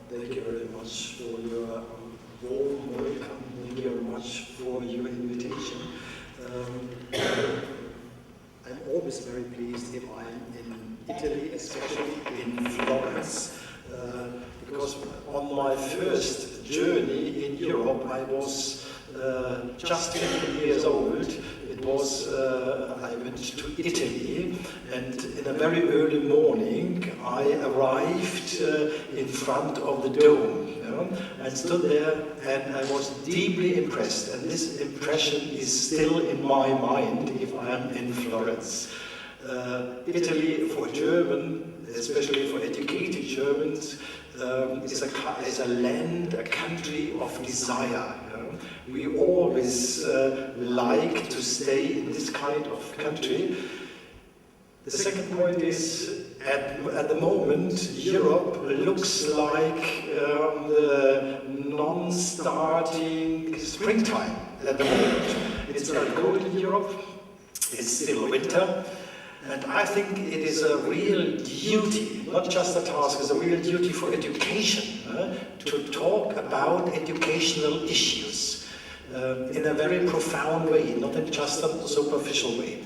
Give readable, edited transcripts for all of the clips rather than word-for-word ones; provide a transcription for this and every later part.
Thank you very much for your warm welcome. Thank you very much for your invitation. I'm always very pleased if I'm in Italy, especially in Florence, because on my first journey in Europe, I was just 20 years old. It was, I went to Italy, and in a very early morning, I arrived in front of the dome. I stood there and I was deeply impressed, and this impression is still in my mind if I am in Florence. Italy, for German, especially for educated Germans, is a land, a country of desire. We always like to stay in this kind of country. The second point is, at the moment, Europe looks like the non-starting springtime at the moment. It's very cold in Europe, it's still winter, and I think it is a real duty, not just a task, it's a real duty for education to talk about educational issues in a very profound way, not in just a superficial way.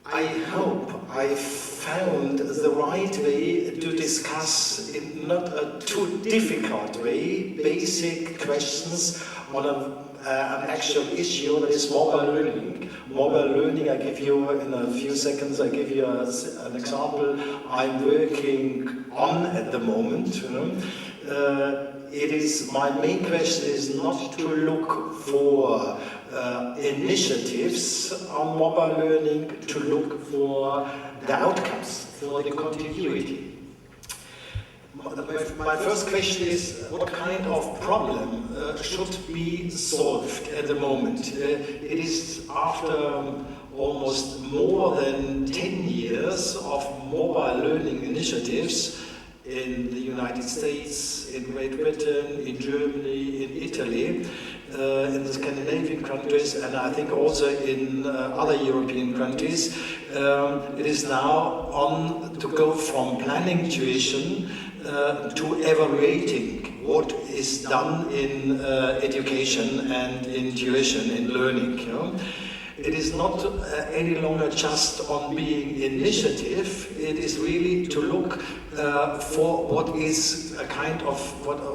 I hope I found the right way to discuss, in not a too difficult way, basic questions on an actual issue, that is mobile learning. Mobile learning, I give you in a few seconds, I give you an example I'm working on at the moment. My main question is not to look for initiatives on mobile learning, to look for the outcomes, for the continuity. My first question is, what kind of problem should be solved at the moment? It is after almost more than 10 years of mobile learning initiatives in the United States, in Great Britain, in Germany, in Italy, in the Scandinavian countries, and I think also in other European countries. It is now on to go from planning tuition to evaluating what is done in education and in tuition, in learning. It is not any longer just on being initiative, it is really to look for what is a kind of,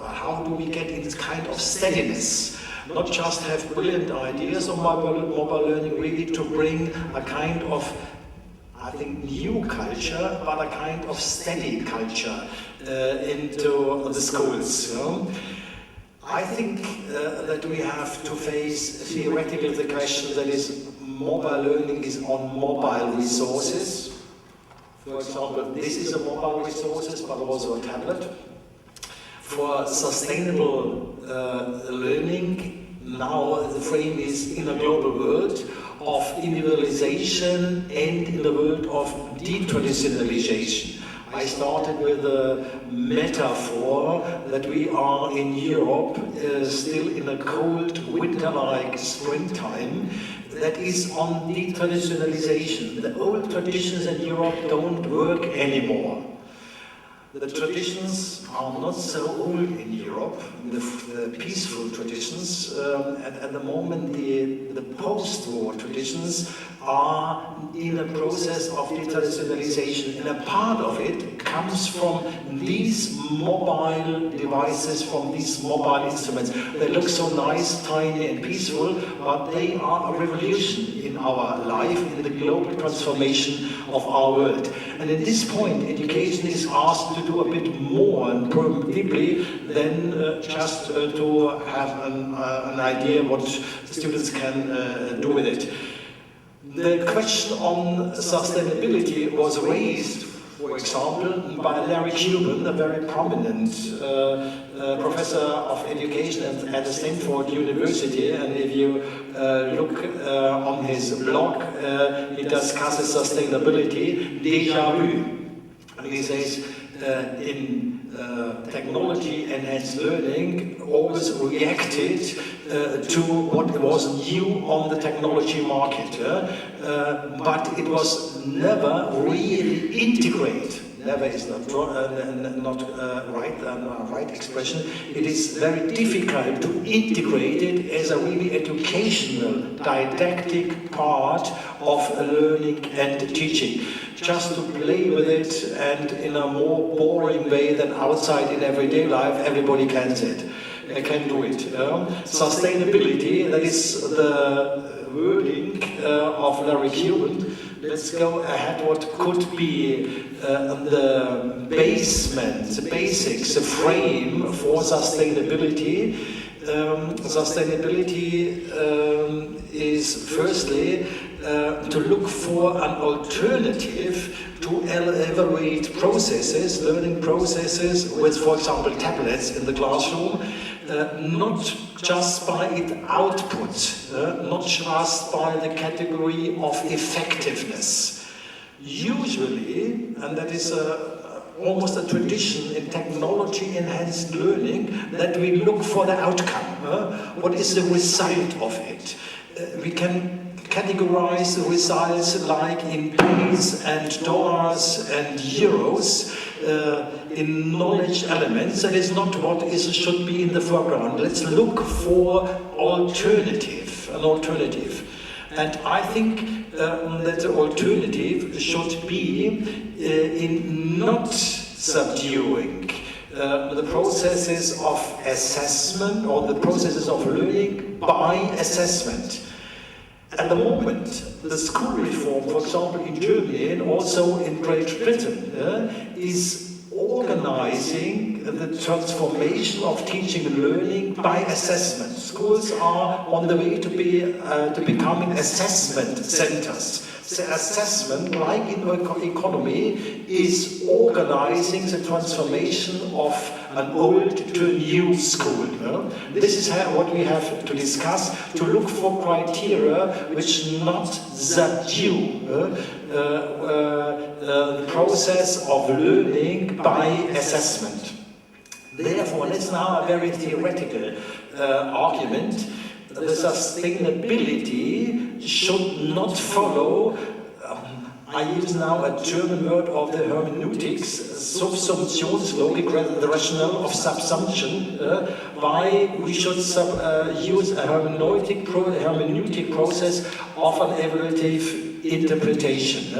how do we get in this kind of steadiness. Not just have brilliant ideas on mobile learning, really to bring a kind of, I think, new culture, but a kind of steady culture into the schools. I think that we have to face theoretically the question that is mobile learning is on mobile resources. For example, this is a mobile resources, but also a tablet. For sustainable learning, now the frame is in a global world of individualization and in the world of detraditionalization. I started with a metaphor that we are in Europe still in a cold winter-like springtime that is on detraditionalization. The old traditions in Europe don't work anymore. The traditions are not so old in Europe, the peaceful traditions. At the moment, the post-war traditions are in a process of detraditionalization, and a part of it comes from these mobile devices, from these mobile instruments. They look so nice, tiny and peaceful, but they are a revolution in our life, in the global transformation of our world. And at this point, education is asked to do a bit more and probe deeply than just to have an idea what students can do with it. The question on sustainability was raised, for example, by Larry Cuban, a very prominent professor of education at Stanford University, and if you look on his blog, he discusses sustainability, déjà vu. And he says, in technology-enhanced learning always reacted to what was new on the technology market, but it was never really integrated. never is not right expression. It is very difficult to integrate it as a really educational, didactic part of learning and teaching. Just to play with it, and in a more boring way than outside in everyday life, everybody can do it. Sustainability, that is the wording of Larry Cuban. Let's go ahead. What could be the basement, the basics, the frame for sustainability? Sustainability is firstly to look for an alternative to evaluate processes, learning processes with, for example, tablets in the classroom, not just by its output, not just by the category of effectiveness. Usually, and that is almost a tradition in technology-enhanced learning, that we look for the outcome. What is the result of it? We can categorize the results like in pennies and dollars and euros, in knowledge elements. That is not what should be in the foreground. Let's look for an alternative. And I think that the alternative should be in not subduing the processes of assessment or the processes of learning by assessment. At the moment, the school reform, for example, in Germany and also in Great Britain, is organizing the transformation of teaching and learning by assessment. Schools are on the way to becoming assessment centers. The assessment, like in the economy, is organizing the transformation of an old to a new school. This is what we have to discuss, to look for criteria which not subdue the process of learning by assessment. Therefore, let's now have a very theoretical argument. The sustainability should not follow, I use now a German word of the hermeneutics, Subsumptionslogik, the rationale of subsumption, why we should use a hermeneutic process of an evaluative interpretation.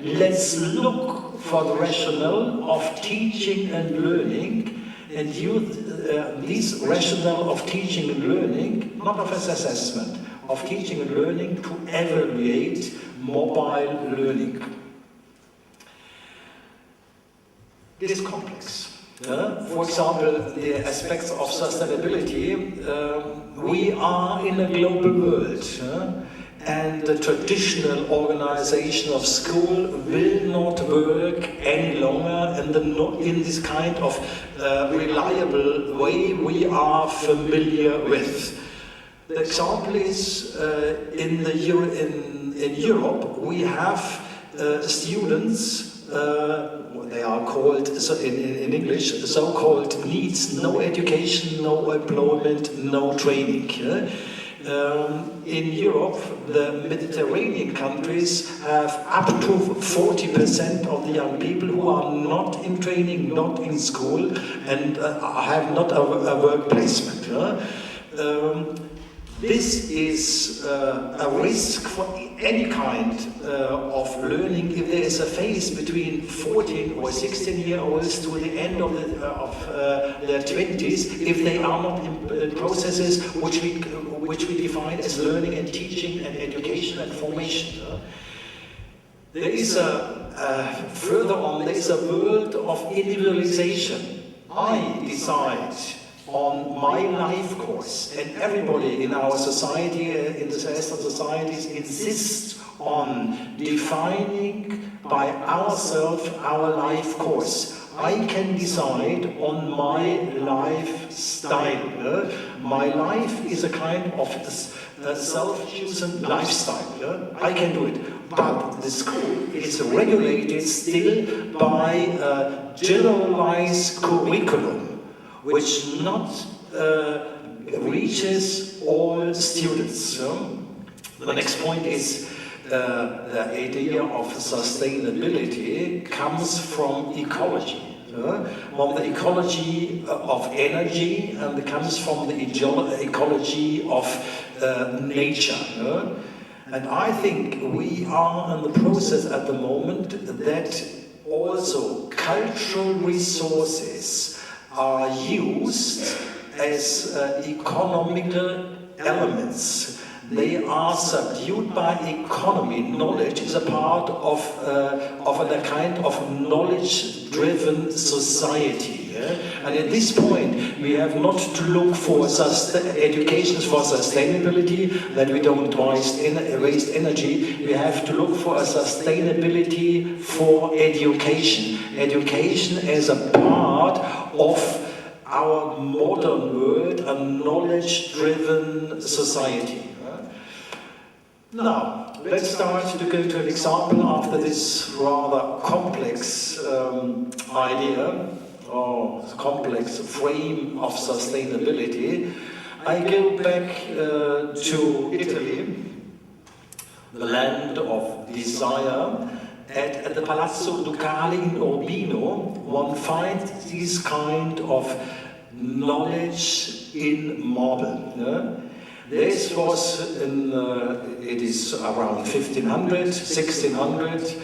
Let's look for the rationale of teaching and learning, and use this rationale of teaching and learning, not of assessment, of teaching and learning to evaluate mobile learning. It is complex. For example, the aspects of sustainability, we are in a global world, and the traditional organization of school will not work any longer in this kind of reliable way we are familiar with. The example is in Europe we have students, they are called in English so-called needs, no education, no employment, no training. In Europe, the Mediterranean countries have up to 40% of the young people who are not in training, not in school, and have not a work placement. This is a risk for any kind of learning if there is a phase between 14 or 16-year-olds to the end of their 20s, if they are not in processes which we define as learning and teaching and education and formation. There is further on, there is a world of individualization. I decide on my life course, and everybody in our society, in the Western societies, insists on defining by ourselves our life course. I can decide on my lifestyle. My life is a kind of self-chosen lifestyle. I can do it. But the school is regulated still by a generalized curriculum, which not reaches all students. The next point is the idea of sustainability comes from ecology. From the ecology of energy, and it comes from the ecology of nature. And I think we are in the process at the moment that also cultural resources are used as economical elements. They are subdued by economy. Knowledge is a part of a kind of knowledge-driven society. Yeah? And at this point, we have not to look for education for sustainability, that we don't waste energy. We have to look for a sustainability for education. Education as a part of our modern world, a knowledge-driven society. Now, let's start to go to an example after this rather complex idea, or complex frame of sustainability. I go back to Italy, the land of desire. At the Palazzo Ducale in Urbino, one finds this kind of knowledge in marble. Yeah? This was in, it is around 1500, 1600.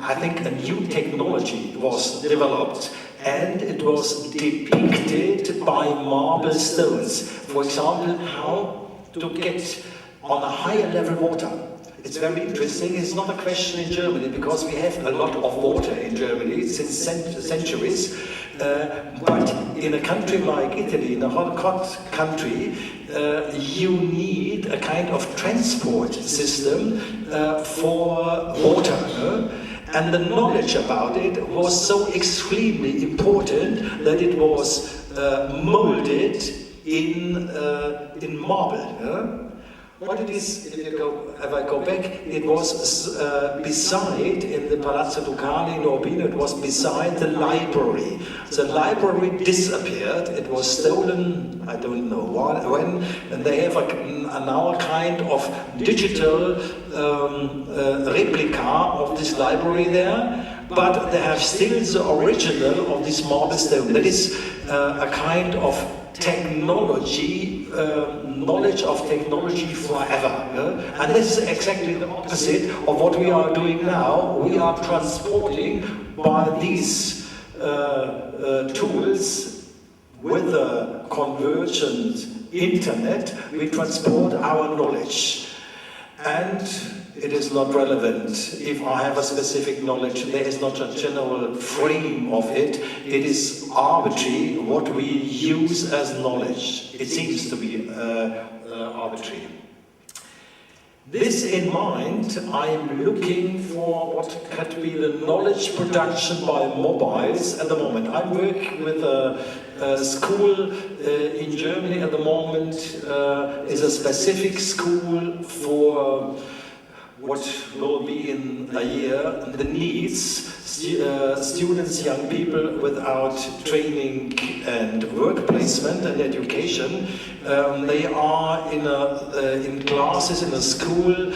I think a new technology was developed, and it was depicted by marble stones. For example, how to get on a higher level water. It's very interesting. It's not a question in Germany, because we have a lot of water in Germany since centuries. But in a country like Italy, in a hot country, you need a kind of transport system for water. And the knowledge about it was so extremely important that it was molded in marble. What it is, if I go back, it was beside, in the Palazzo Ducale in Urbino, it was beside the library. The library disappeared, it was stolen, I don't know when, and they have now a kind of digital replica of this library there, but they have still the original of this marble stone. That is a kind of technology, knowledge of technology forever. Yeah? And this is exactly the opposite of what we are doing now. We are transporting by these tools with the convergent internet, we transport our knowledge. And it is not relevant if I have a specific knowledge. There is not a general frame of it. It is arbitrary what we use as knowledge. It seems to be arbitrary. This in mind, I am looking for what could be the knowledge production by mobiles at the moment. I work with a school in Germany at the moment. Is a specific school for what will be in a year, the needs, students, young people without training and work placement and education. They are in classes in a school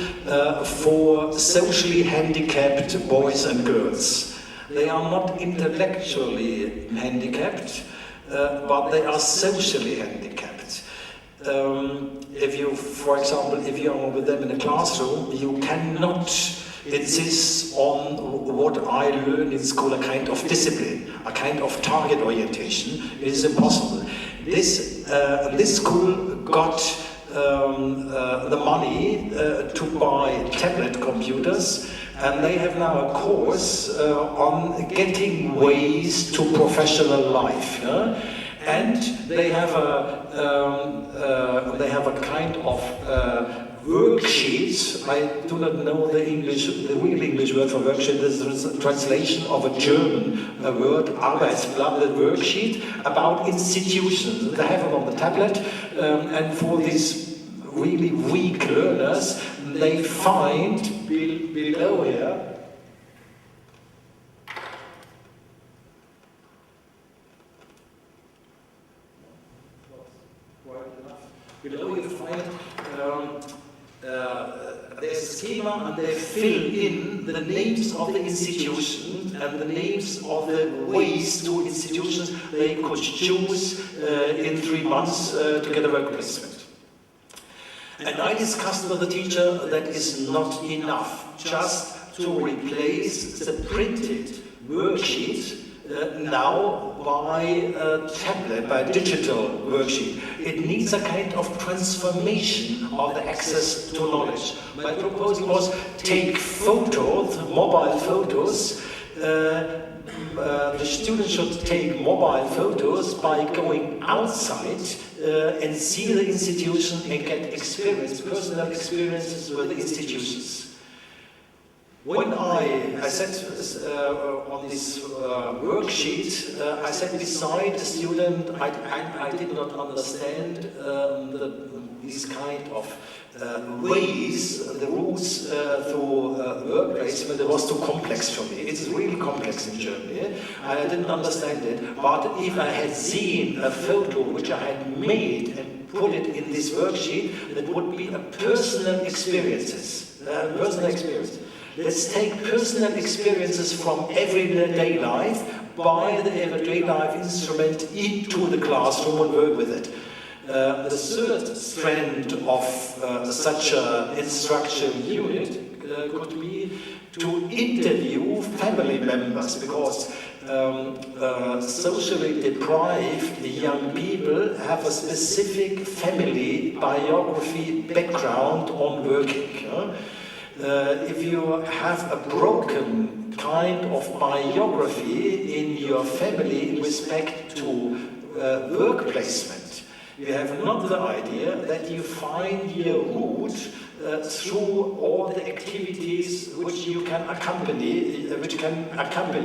for socially handicapped boys and girls. They are not intellectually handicapped, but they are socially handicapped. If you, for example, if you are with them in a classroom, you cannot insist on what I learned in school, a kind of discipline, a kind of target orientation. It is impossible. This school got the money to buy tablet computers, and they have now a course on getting ways to professional life. And they have a kind of worksheet. I do not know the real English word for worksheet. This is a translation of a German word, Arbeitsblatt, the worksheet about institutions. They have it on the tablet, and for these really weak learners, they find below here. Below you find there's a schema and they fill in the names of the institutions and the names of the ways to institutions they could choose in 3 months to get a work placement. And I discussed with the teacher that is not enough just to replace the printed worksheet now by a tablet, by a digital worksheet. It needs a kind of transformation of the access to knowledge. My proposal was take photos, mobile photos. The students should take mobile photos by going outside and see the institution and get experience, personal experiences with the institutions. When I said on this worksheet, I said beside the student, I did not understand these kind of ways, the routes through work placement. It was too complex for me. It's really complex in Germany. I didn't understand it. But if I had seen a photo which I had made and put it in this worksheet, that would be a personal experiences. Let's take personal experiences from everyday life by the everyday life instrument into the classroom and work with it. The third strand of such an instruction unit could be to interview family members, because socially deprived young people have a specific family biography background on working. If you have a broken kind of biography in your family in respect to work placement, you have another idea that you find your route through all the activities which you can accompany,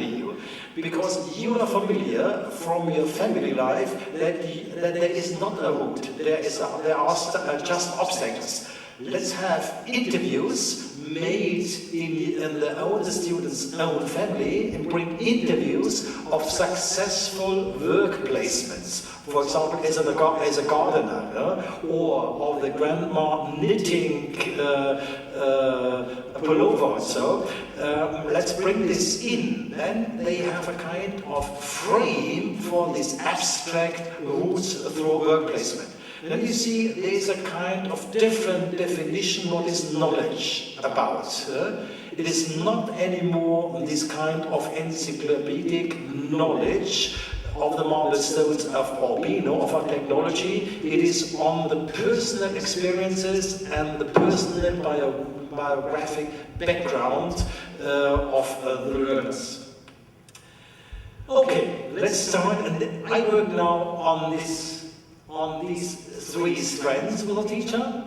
you, because you are familiar from your family life that there is not a route, there are just obstacles. Let's have interviews made in the student's own family and bring interviews of successful work placements. For example, as a gardener, or of the grandma knitting a pullover or so. Let's bring this in. Then they have a kind of frame for this abstract routes through work placement. Then you see there's a kind of different definition what is knowledge about. It is not anymore this kind of encyclopedic knowledge of the milestones of Albino, of our technology. It is on the personal experiences and the personal biographic background of the learners. Okay, let's start, and I work now on these 3 strands with a teacher,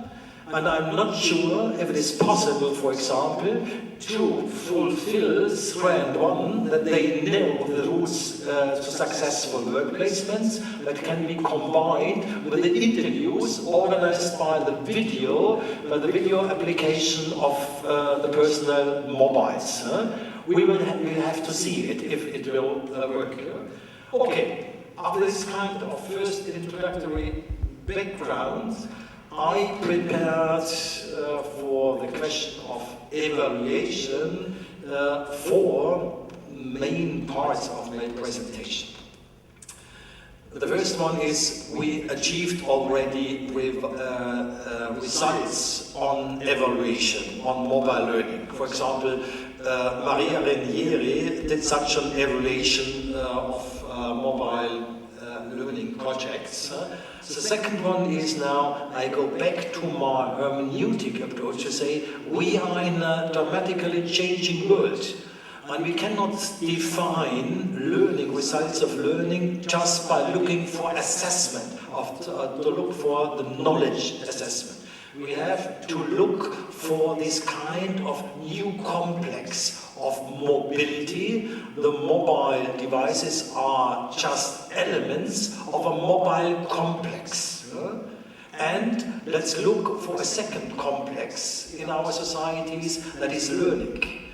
and I'm not sure if it is possible, for example, to fulfill strand 1, that they know the routes to successful work placements, that can be combined with the interviews organized by the video application of the personal mobiles. We will have to see it if it will work. Okay. After this kind of first introductory background, I prepared for the question of evaluation 4 main parts of my presentation. The first one is we achieved already with results on evaluation, on mobile learning. For example, Maria Renieri did such an evaluation of mobile learning projects. The second one is now I go back to my hermeneutic approach to say we are in a dramatically changing world, and we cannot define learning, results of learning, just by looking for assessment, to look for the knowledge assessment. We have to look for this kind of new complex of mobility. The mobile devices are just elements of a mobile complex. And let's look for a second complex in our societies, that is learning.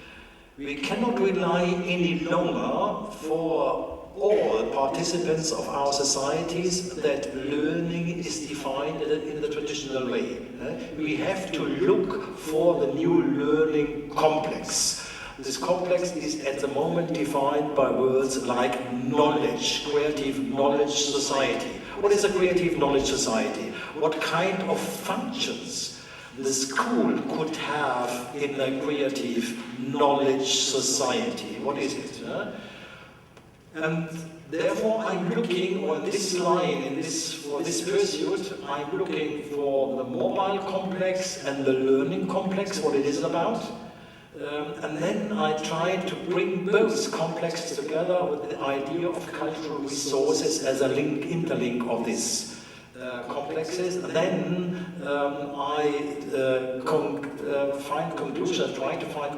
We cannot rely any longer for all participants of our societies that learning is defined in the traditional way. We have to look for the new learning complex. This complex is at the moment defined by words like knowledge, creative knowledge society. What is a creative knowledge society? What kind of functions the school could have in a creative knowledge society? What is it? And therefore I'm looking on this line, for this pursuit, I'm looking for the mobile complex and the learning complex, what it is about. And then I try to bring both complexes together with the idea of cultural resources as a interlink of these complexes. And then I try to find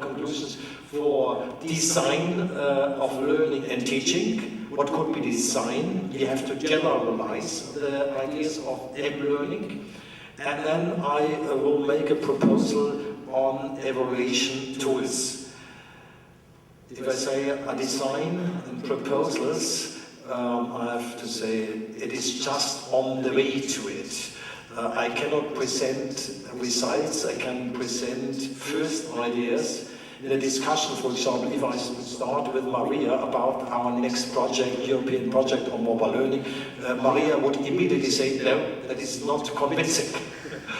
conclusions for design of learning and teaching. What could be design? We have to generalize the ideas of learning. And then I will make a proposal on evaluation tools. If I say a design and proposals, I have to say it is just on the way to it. I cannot present results, I can present first ideas. In a discussion, for example, if I start with Maria about our next project, European project on mobile learning, Maria would immediately say, no, that is not convincing.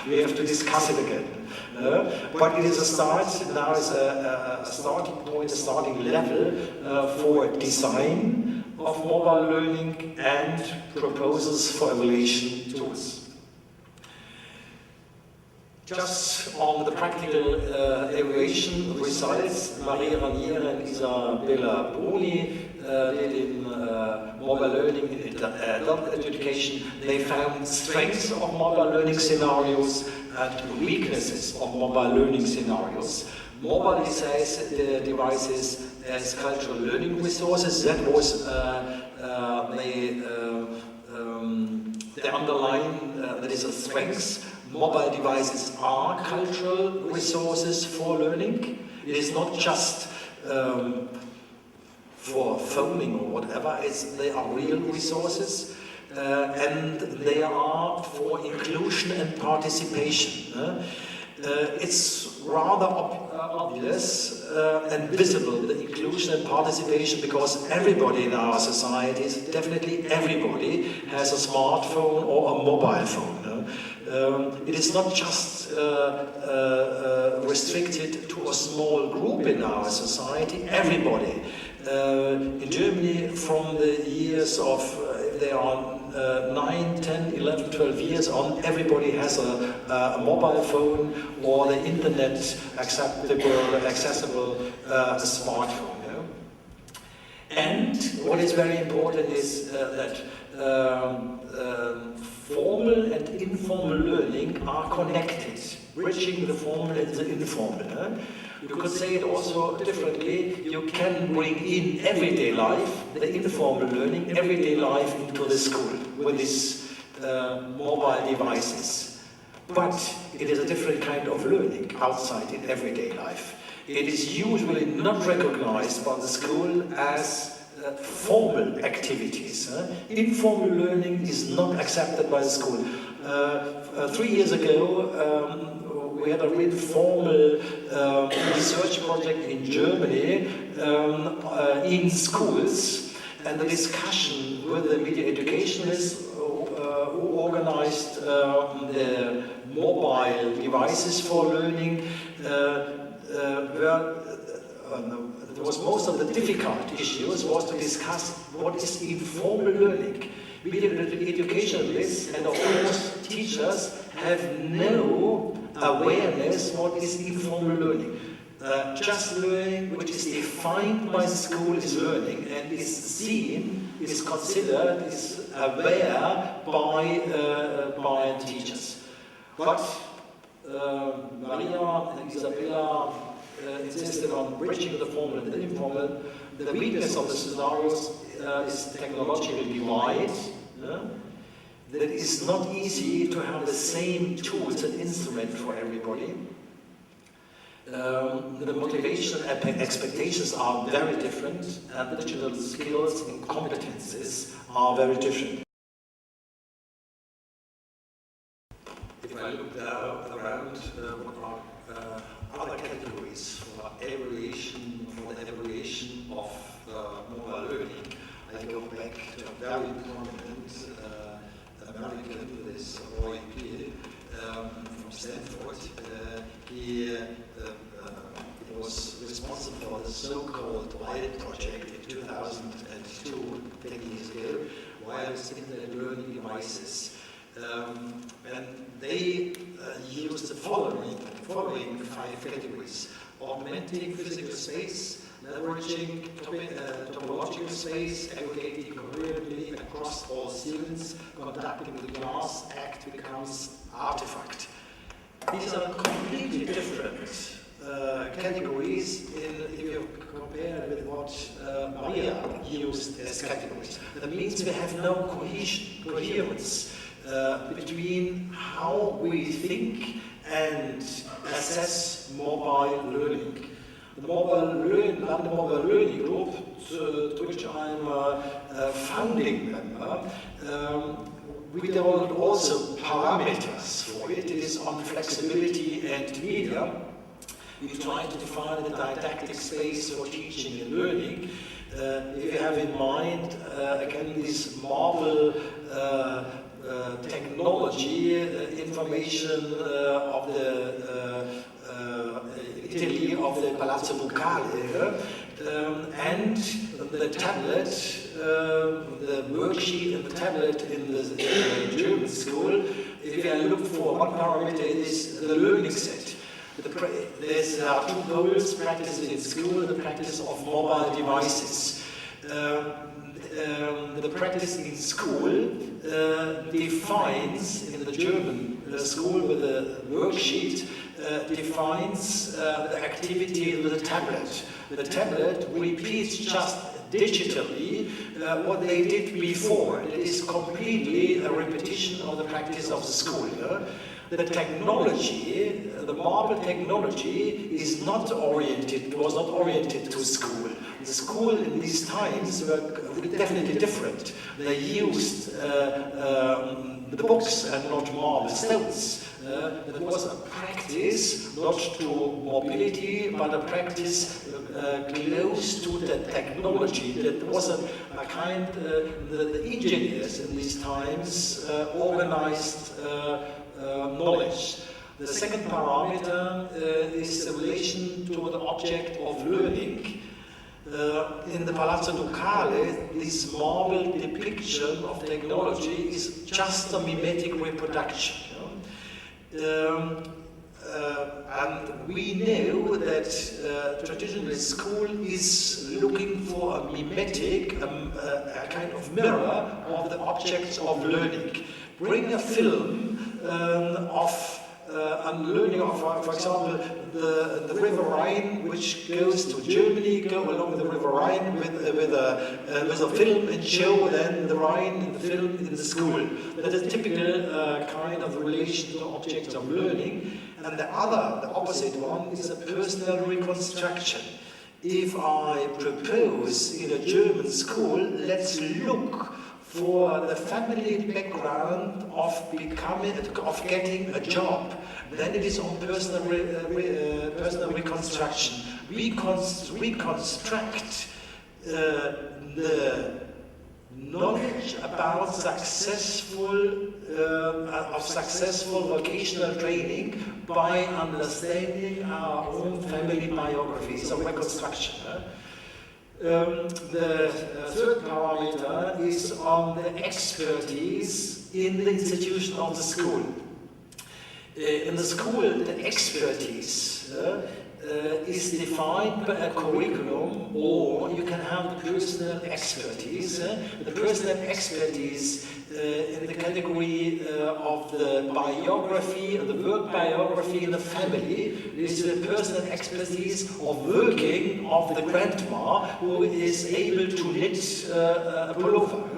We have to discuss it again. But it is a start, now is a starting point, a starting level for design of mobile learning and proposals for evaluation tools. Just on the practical evaluation results, Maria Raniere and Isabella Bruni did in mobile learning in adult education. They found strengths of mobile learning scenarios and weaknesses of mobile learning scenarios. Mobile devices as cultural learning resources, that was the underlying, that is a strength. Mobile devices are cultural resources for learning. It is not just for phoning or whatever, they are real resources. And they are for inclusion and participation. It's rather obvious and visible, the inclusion and participation, because everybody in our societies, definitely everybody, has a smartphone or a mobile phone. It is not just restricted to a small group in our society, everybody. In Germany, from the years of, they are 9, 10, 11, 12 years on, everybody has a mobile phone or the internet accessible smartphone. You know? And what is very important is that formal and informal learning are connected, bridging the formal and the informal. You could say it also differently. You can bring in everyday life, the informal learning, everyday life into the school with these mobile devices. But it is a different kind of learning outside in everyday life. It is usually not recognized by the school as formal activities. Informal learning is not accepted by the school. 3 years ago, we had a real formal research project in Germany in schools, and the discussion with the media educationists who organized the mobile devices for learning most of the difficult issues was to discuss what is informal learning. Media educationalists and of course teachers have no awareness what is informal learning. Just learning which is defined by the school is learning and is seen, is considered, is aware by teachers. But Maria and Isabella insisted on bridging the formal and the informal. The weakness of the scenarios is technological divide. That it is not easy to have the same tools and instruments for everybody. The motivation and expectations are very different, and the digital skills and competences are very different. If I look around, what are other categories for the evaluation of mobile learning, I go back to a very prominent American, this Roy Peer from Stanford. He was responsible for the so-called WILD project in 2002, 10 years ago, wireless internet learning devices. And they used the following 5 categories: augmenting physical space, leveraging topological space, aggregating coherently across all students, conducting the class act becomes artifact. These are completely different categories if you compare with what Maria used as categories. That means we have no coherence between how we think and assess mobile learning. The London Mobile Learning Group, to which I'm a founding member, we developed also parameters for it. It is on flexibility and media. We try to define the didactic space for teaching and learning. If you have in mind, again, this marble technology, information of the Italy, of the Palazzo Ducale, and the tablet, the worksheet and the tablet in the German school. If you look for one parameter, it is the learning set. There are 2 goals: practice in school and the practice of mobile devices. The practice in school defines, in the German school with the worksheet, defines the activity with the tablet. The tablet repeats just digitally what they did before. It is completely a repetition of the practice of the school. The technology, the marble technology, was not oriented to school. The school in these times were definitely different. They used the books and not marble stones. That was a practice not to mobility, but a practice close to the technology. That was a kind, the engineers in these times organized knowledge. The second parameter is the relation to the object of learning. In the Palazzo Ducale, this marble depiction of technology is just a mimetic reproduction. And we know that traditional school is looking for a mimetic, a kind of mirror of the objects of learning. Bring a film of learning of, for example, the River Rhine, which goes to Germany, go along the River Rhine with a film and show then the Rhine in the film in the school. That is a typical kind of relation to objects of learning. And the opposite one is a personal reconstruction. If I propose in a German school, let's look for the family background of getting a job, then it is on personal reconstruction. We reconstruct the knowledge about successful vocational training by understanding our own family biographies. So reconstruction. The third parameter is on the expertise in the institution of the school. In the school, the expertise is defined by a curriculum, or you can have the personal expertise. The personal expertise in the category of the biography, the work biography in the family, is the personal expertise of working of the grandma who is able to knit a pullover.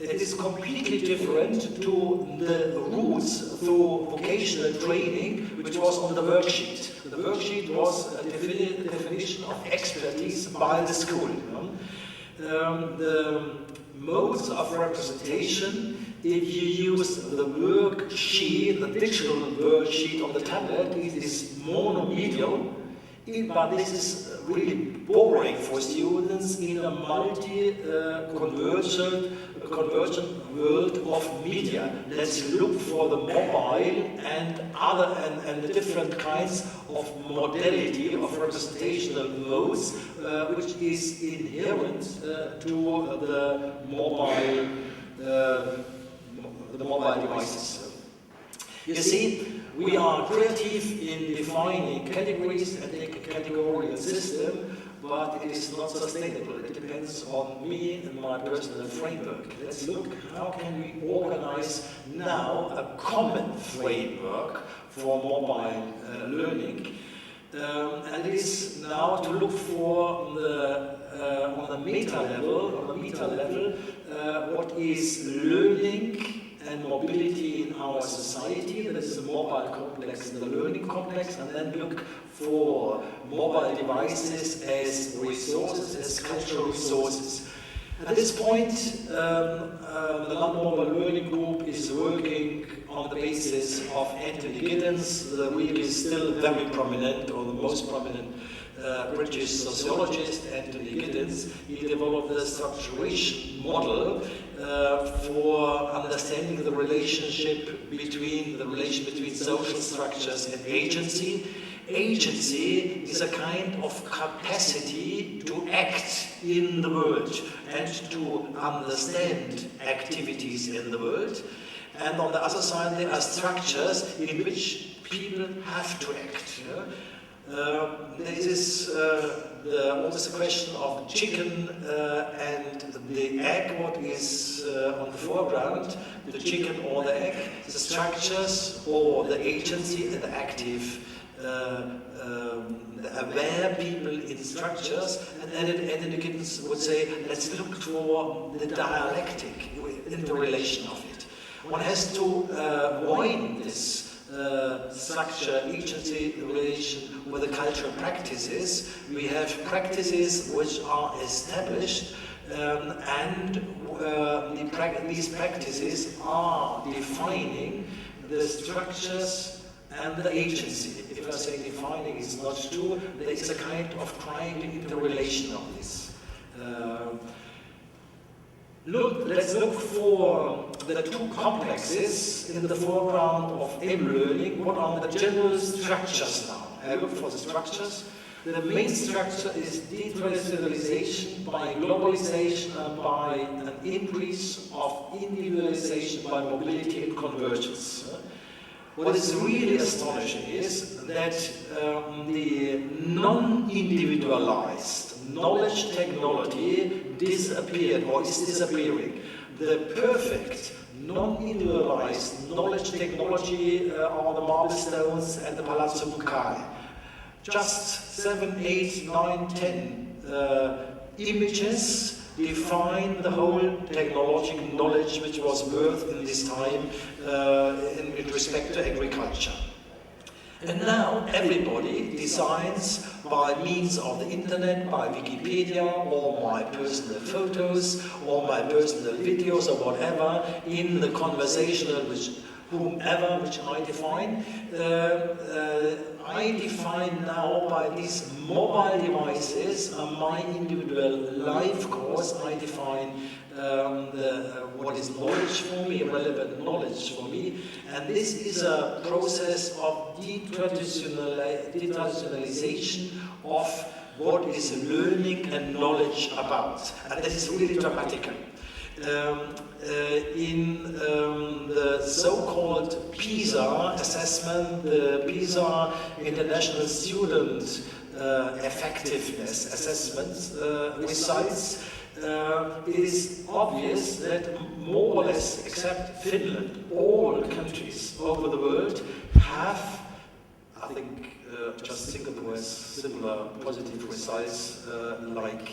It is completely different to the routes through vocational training, which was on the worksheet. The worksheet was a definition of expertise by the school. The modes of representation, if you use the worksheet, the digital worksheet on the tablet, it is monomedial, but this is really boring for students in a convergent world of media. Let's look for the mobile and the different kinds of modality of representational modes, which is inherent to the mobile devices. You see, we are creative in defining categories and a categorical system, but it is not sustainable. It depends on me and my personal framework. Let's look, how can we organize now a common framework for mobile learning? And it is now to look for on the meta level, what is learning and mobility in our society. That is the mobile complex and the learning complex, and then look for mobile devices as resources, as cultural resources. At this point, the non-mobile learning group is working on the basis of Anthony Giddens, the really still very prominent, or the most prominent British sociologist, Anthony Giddens. He developed the structuration model for understanding the relationship between social structures and agency. Agency is a kind of capacity to act in the world and to understand activities in the world. And on the other side, there are structures in which people have to act. There is always a question of the chicken and the egg, what is on the foreground, the chicken or the egg, the structures or the agency and the active, the aware people in structures, and Anthony Giddens would say, let's look for the dialectic in the relation of it. One has to avoid this structure, agency relation with the cultural practices. We have practices which are established, and these practices are defining the structures and the agency. If I say defining is not true, there is a kind of triangle interrelation of this. Let's look for the two complexes in the foreground of learning. What are the general structures now? I look for the structures. The main structure is detraditionalization by globalization and by an increase of individualization by mobility and convergence. What is really astonishing is that the non-individualized knowledge technology disappeared or is disappearing. The perfect non-individualized knowledge technology are the marble stones and the Palazzo Bucari. Just 7, 8, 9, 10 images define the whole technological knowledge which was birthed in this time in respect to agriculture. And now everybody designs by means of the internet, by Wikipedia, or my personal photos, or my personal videos, or whatever, in the conversational with whomever, which I define. I define now by these mobile devices my individual life course. I define what is knowledge for me, relevant knowledge for me, and this is a process of detraditionalization of what is learning and knowledge about, and this is really dramatic. In the so-called PISA assessment, the PISA International Student Effectiveness Assessment results, it is obvious that more or less, except Finland, all countries over the world have, I think, just just Singapore has similar positive results like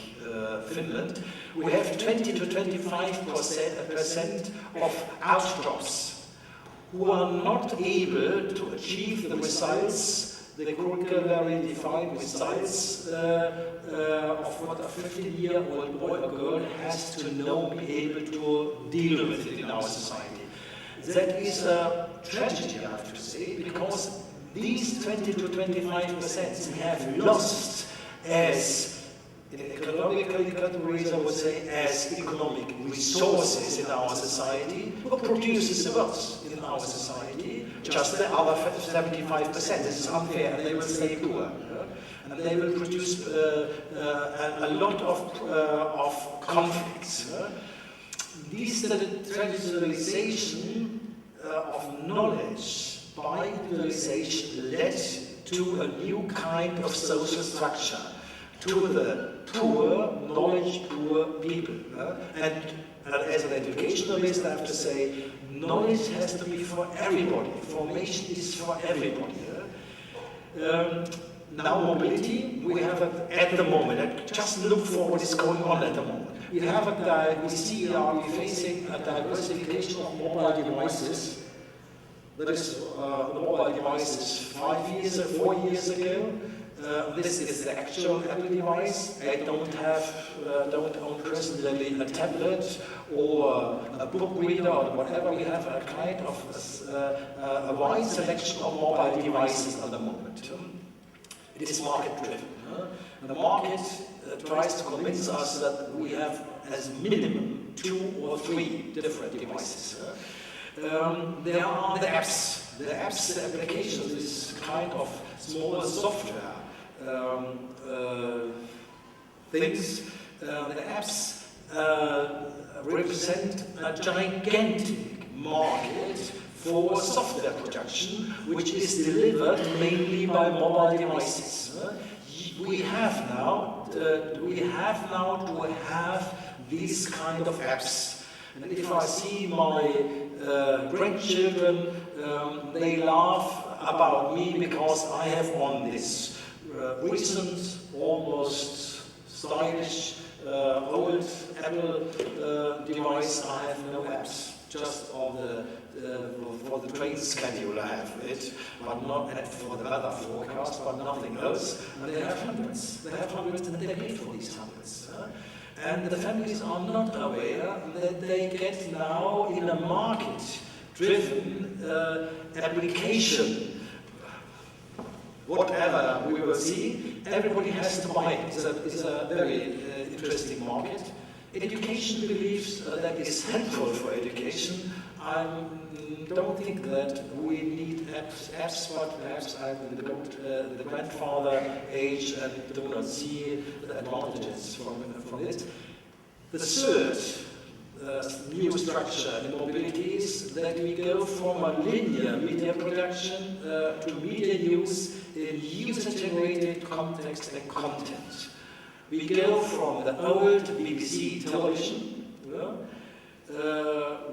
Finland. We have 20 to 25% of outdrops who are not able to achieve the results, the curricularly defined results of what a 15-year-old boy or girl has to know, be able to deal with it in our society. That is a tragedy, I have to say, because these 20 to 25% we have lost as, in economical categories, I would say, as economic resources in our society, who produces the wealth in our society, just the other 75%. This is unfair, and they will stay poor. And they will produce a lot of conflicts. This traditionalization of knowledge by individualization led to a new kind of social structure, to the poor, knowledge-poor people. And as an educationalist, I have to say, knowledge has to be for everybody. Formation is for everybody. Now mobility, we have at the moment, just look for what is going on at the moment. We have we see are facing a diversification of mobile devices. That is, the mobile devices 4 years ago. This is the actual Apple device. I don't own personally a tablet or a book reader or whatever. We have a kind of a wide selection of mobile devices at the moment. It is market-driven. And the market tries to convince us that we have as minimum 2 or 3 different devices. There are the apps. The applications, this kind of small software things. The apps represent a gigantic market for software production, which is delivered mainly by mobile devices. We have now to have these kind of apps. And if I see my grandchildren, they laugh about me because I have on this recent, almost stylish, old Apple device. I have no apps, just on for the train schedule I have it, but not for the weather forecast, but nothing else. And they have hundreds. They have hundreds, and they pay for these hundreds. And the families are not aware that they get now in a market-driven application. Whatever we will see, everybody has to buy it. It's a very interesting market. Education believes that is helpful for education. I don't think that we need apps, but perhaps I'm the grandfather age and do not see the advantages from it. The third new structure in mobility is that we go from a linear media production to media use in user-generated context and content. We go from the old BBC television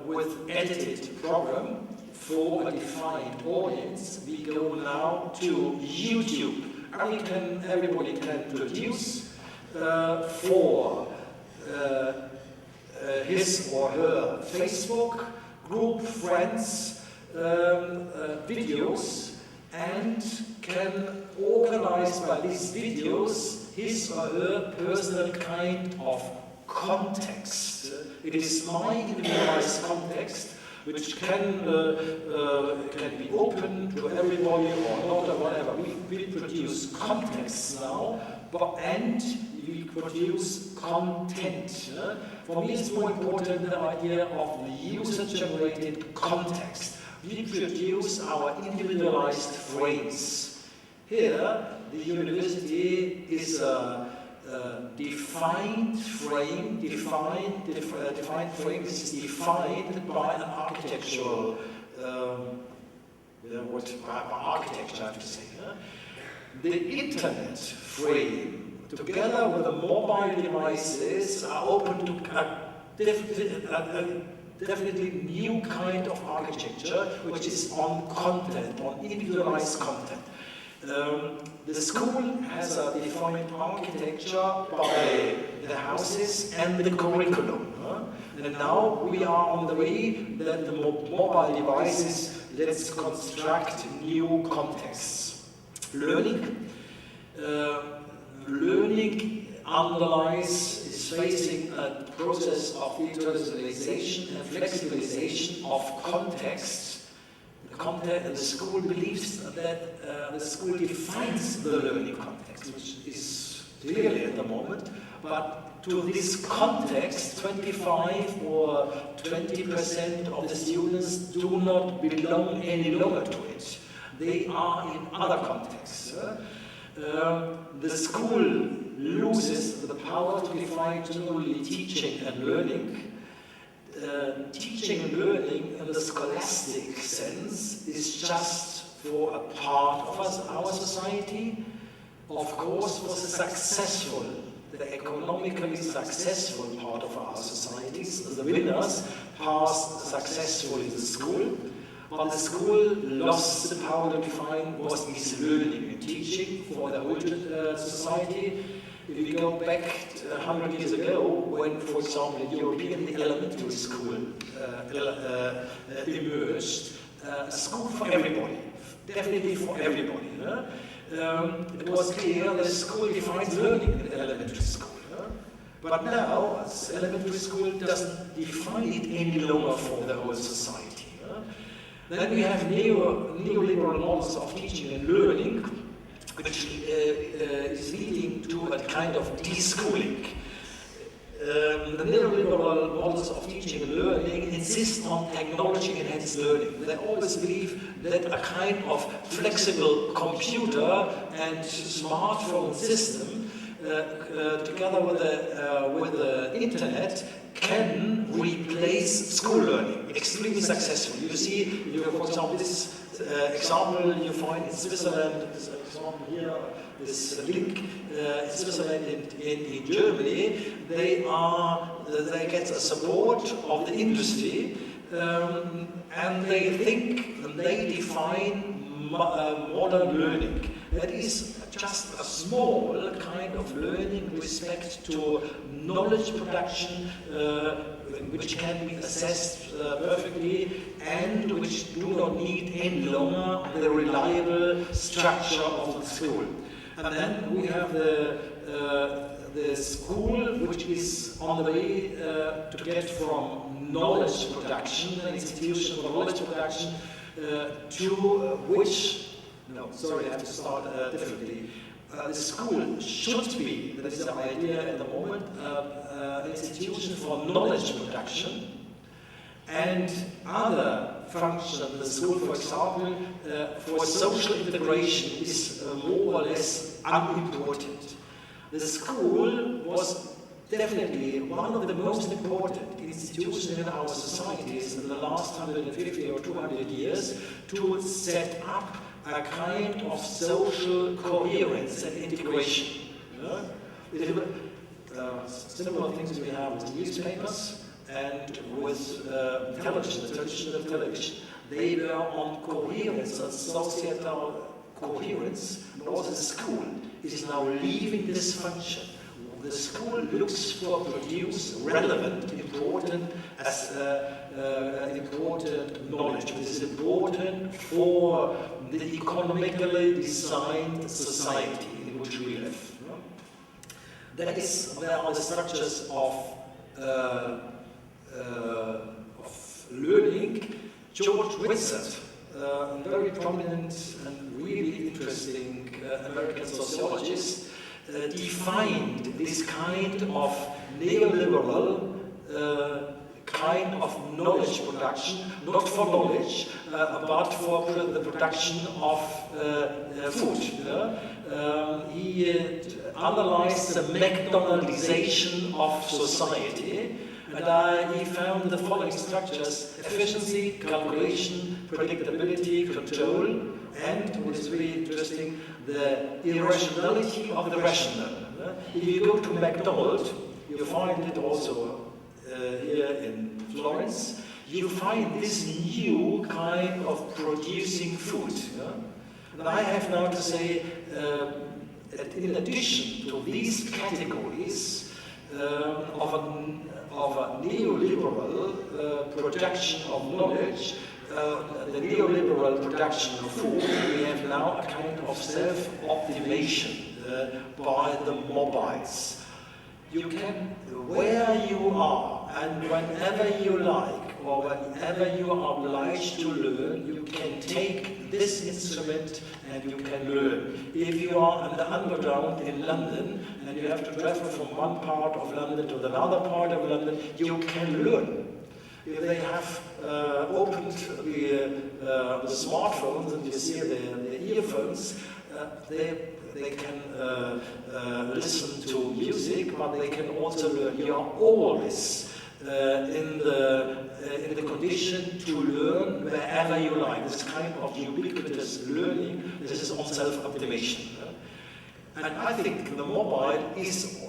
with edited program for a defined audience. We go now to YouTube. Everybody can produce for his or her Facebook group, friends, videos, and can organize by these videos his or her personal kind of context. It is my individualized context, which can be open to everybody or not or whatever. We produce context now, and we produce content. For me, it's more important the idea of the user-generated context. We produce our individualized frames. Here, the university is a defined frame. Defined frame is defined by an architectural architecture, I have to say. The internet frame, together with the mobile devices, are open to a definitely new kind of architecture, which is on content, on individualized content. The school has a defined architecture by the houses and the curriculum. And now we are on the way that the mobile devices, let's construct new contexts. Learning underlies, is facing a process of internationalization and flexibilization of context. The school believes that the school defines the learning context, which is clearly at the moment, but to this context, 25 or 20% of the students do not belong any longer to it. They are in other contexts. The school loses the power to define truly teaching and learning. Teaching and learning in the scholastic sense is just for a part of our society. Of course, for the economically successful part of our societies, the winners pass successfully the school, but the school lost the power to define what is learning and teaching for the whole society. If we go back 100 years ago, when, for example, in European the elementary school emerged, a school for everybody, definitely for everybody. It was clear that school defines learning in elementary school. But now, elementary school doesn't define it any longer for the whole society. Then we have neoliberal models of teaching and learning, which is leading to a kind of deschooling. The neoliberal models of teaching and learning insist on technology-enhanced learning. They always believe that a kind of flexible computer and smartphone system, together with the internet, can replace school learning extremely successfully. You see, for example, this example you find in Switzerland, this example here, this link in Switzerland in Germany, they get a support of the industry, and they think and they define modern learning. That is just a small kind of learning with respect to knowledge production, which can be assessed perfectly and which do not need any longer the reliable structure of the school. And then we have the school, which is on the way to get from knowledge production, an institution for knowledge production, to which, no, sorry, I have to start differently. The school should be, that is the idea at the moment, an institution for knowledge production, and other functions. The school, for example, for social integration is more or less unimportant. The school was definitely one of the most important institutions in our societies in the last 150 or 200 years to set up a kind of social coherence and integration. Similar things we have with newspapers and with television, the traditional television. They were on coherence, on societal coherence, but also the school is now leaving this function. The school looks to produce relevant, important knowledge, which is important for the economically designed society in which we live. That is where are the structures of learning. George Witzel, a very prominent and really interesting American sociologist, defined this kind of neoliberal kind of knowledge production, not for knowledge, but for the production of food. He analyzed the McDonaldization of society, and he found the following structures: efficiency, calculation, predictability, control, and, what is really interesting, the irrationality of the rational. If you go to McDonald's, you find it also here in Florence, you find this new kind of producing food. And I have now to say, that in addition to these categories of a neoliberal production of knowledge, the neoliberal production of food, we have now a kind of self-optimization by the mobiles. You can, where you are and whenever you like, or whenever you are obliged to learn, you can take this instrument and you can learn. If you are in the underground in London and you have to travel from one part of London to another part of London, you can learn. If they have opened the smartphones and you see the earphones, they can listen to music, but they can also learn. You are always in the condition to learn wherever you like. This kind of ubiquitous learning, this is on self-optimization. And I think the mobile is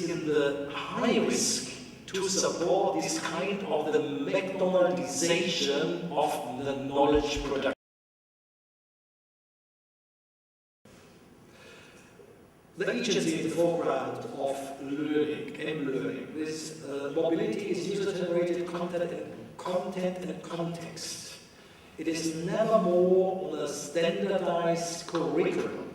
in the high risk to support this kind of the McDonaldization of the knowledge production. The agency in the foreground of learning, M-learning. This mobility is user-generated content and context. It is never more on a standardized curriculum.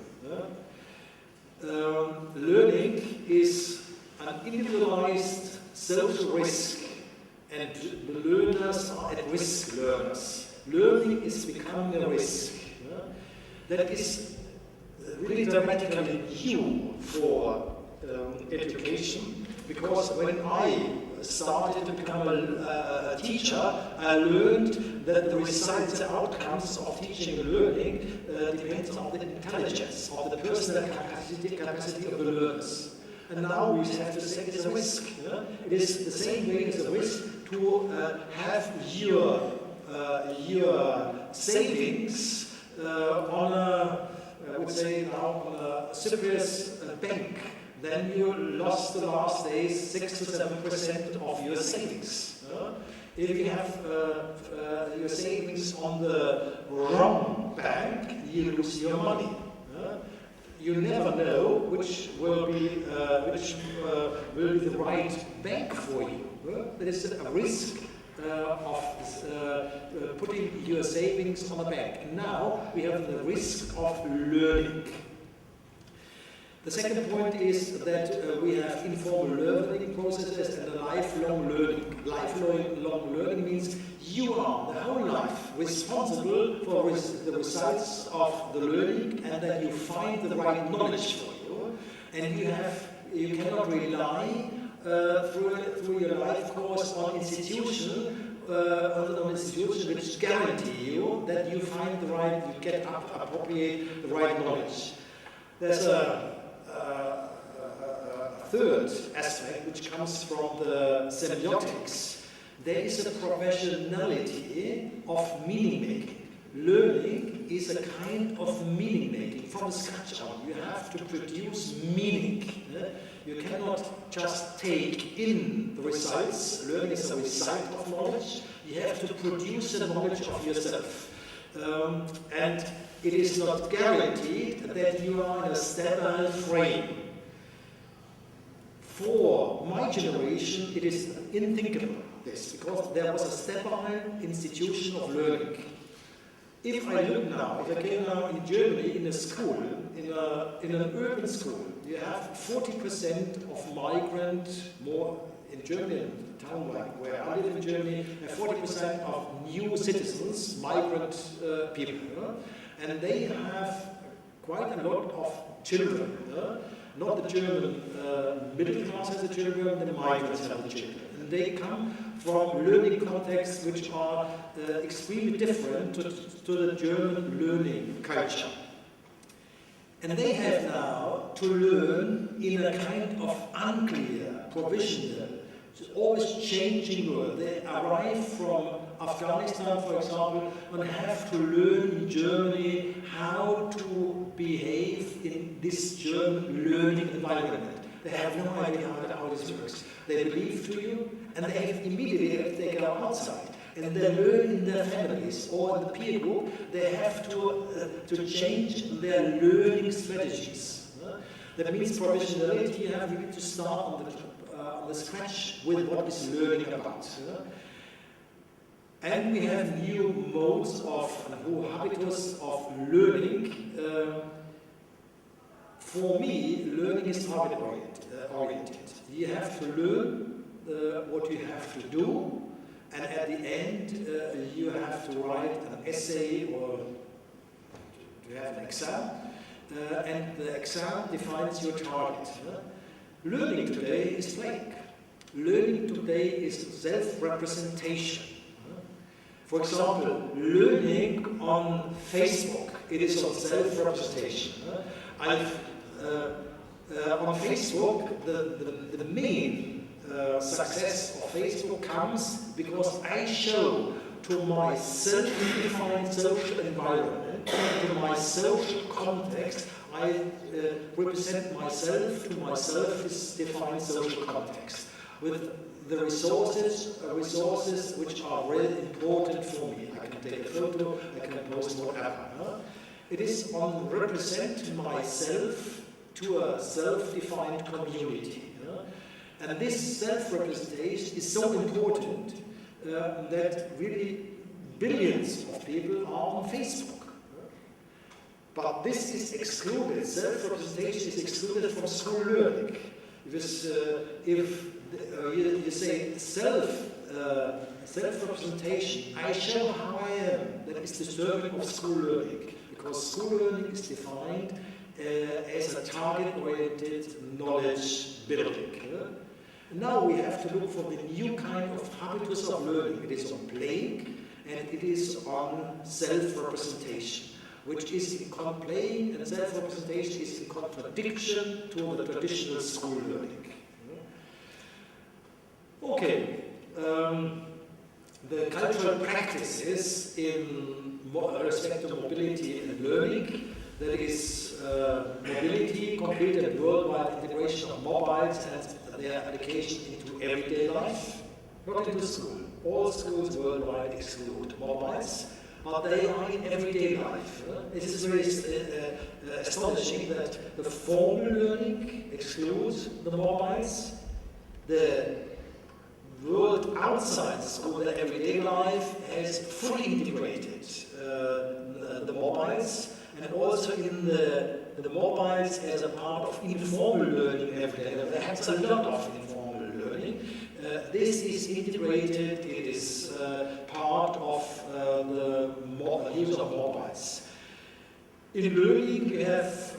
Learning is an individualized social risk, and the learners are at-risk learners. Learning is becoming a risk. That is really dramatically new for education, because when I started to become a teacher, I learned that the results and outcomes of teaching and learning depends on the intelligence, of the personal capacity of the learners. And now we have to say it is a risk. It is the same way as a risk to have your savings on a, I would say now, on a Cyprus bank. Then you lost the last days 6 to 7% of your savings. If you have your savings on the wrong bank, you lose your money. You never know which will be the right bank for you. There is a risk of putting your savings on a bank. And now we have the risk of learning. The second point is that we have informal learning processes and lifelong learning. Lifelong learning means you are the whole life responsible for the results of the learning, and that you find the right knowledge for you. And you cannot rely through your life course on institution which guarantee you that you find you get appropriate the right knowledge. There's a third aspect which comes from the semiotics. There is a professionality of meaning making. Learning is a kind of meaning making from scratch on. You have to produce meaning. You cannot just take in the results. Learning is a result of knowledge. You have to produce the knowledge of yourself. And it is not guaranteed that you are in a sterile frame. For my generation, it is unthinkable, this, because there was a sterile institution of learning. If I look now, if I came now in Germany in a school, in an urban school, you have 40% of migrant, more in Germany, in a town like where I live in Germany, and 40% of new citizens, migrant people. And they have quite a lot of children. Not the German middle class has the children, the migrants have the children. And they come from learning contexts which are extremely different to the German learning culture. And they have now to learn in a kind of unclear, provisional, always changing world. They arrive from Afghanistan, for example, and have to learn in Germany how to behave in this German learning environment. They have no idea how this works. They believe to you, and they have immediately, if they go outside, and they learn in their families or in the peer group, they have to change their learning strategies. That means provisionality, you have really to start on the scratch with what is learning about. And we have new modes of, new habitus of learning. For me, learning is target-oriented. You have to learn what you have to do, and at the end you have to write an essay or to have an exam, and the exam defines your target. Learning today is fake. Learning today is self-representation. For example, learning on Facebook, it is on self-representation. On Facebook, the main success of Facebook comes because I show to my self-defined social environment, to my social context, I represent myself to my self-defined social context with the resources which are really important for me. I can take a photo, I can post whatever. It is on represent myself to a self-defined community. And this self-representation is so important that really billions of people are on Facebook. But this is excluded, self-representation is excluded from school learning. Because if you say self-representation, I show how I am, that is disturbing of school learning. Because school learning is defined as a target-oriented knowledge building. Now we have to look for the new kind of habitus of learning. It is on playing and it is on self-representation, which is in playing and self-representation is in contradiction to the traditional school learning. Okay, the cultural practices in respect to mobility and learning, that is mobility, complete and worldwide integration of mobiles and their application into everyday life, not into school. All schools worldwide exclude mobiles, but they are in everyday life. It is very astonishing that the formal learning excludes the mobiles, the world outside the school, the everyday life, has fully integrated the mobiles, and also in the mobiles as a part of informal learning every day. There happens a lot of informal learning. This is integrated, it is part of the use of mobiles. In learning, we have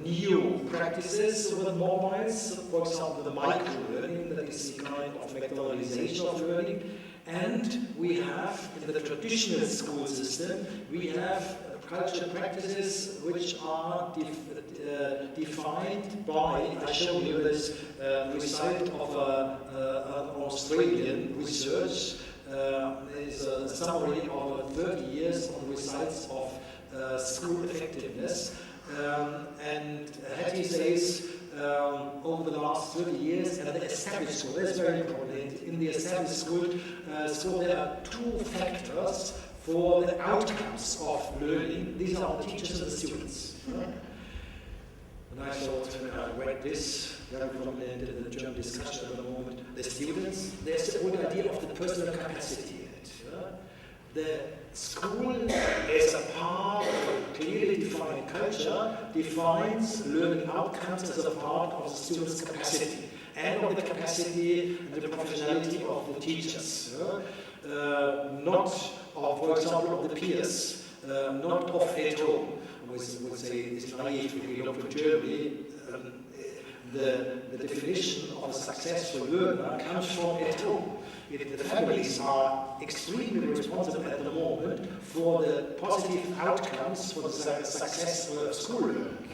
new practices with mobiles, for example, the micro-learning, that is the kind of methodization of learning. And we have, in the traditional school system, we have cultural practices which are defined by, I show you this result of an Australian research. Is a summary of 30 years on results of school effectiveness. And Hattie says, over the last 30 years, and the established school, that's very important. In the established school, there are two factors for the outcomes of learning. These are the teachers and the students. And I thought, when I read this, very prominent in the German discussion at the moment, the students, there's the whole idea of the personal capacity in it. The school, as a part of a clearly defined culture, defines learning outcomes as a part of the student's capacity and of the capacity and the professionality of the teachers. Not of, for example, of the peers, not of at home. I would say it's naive if we look to Germany. The definition of a successful learner comes from at home. The families are extremely responsible at the moment for the positive outcomes for the successful school learning.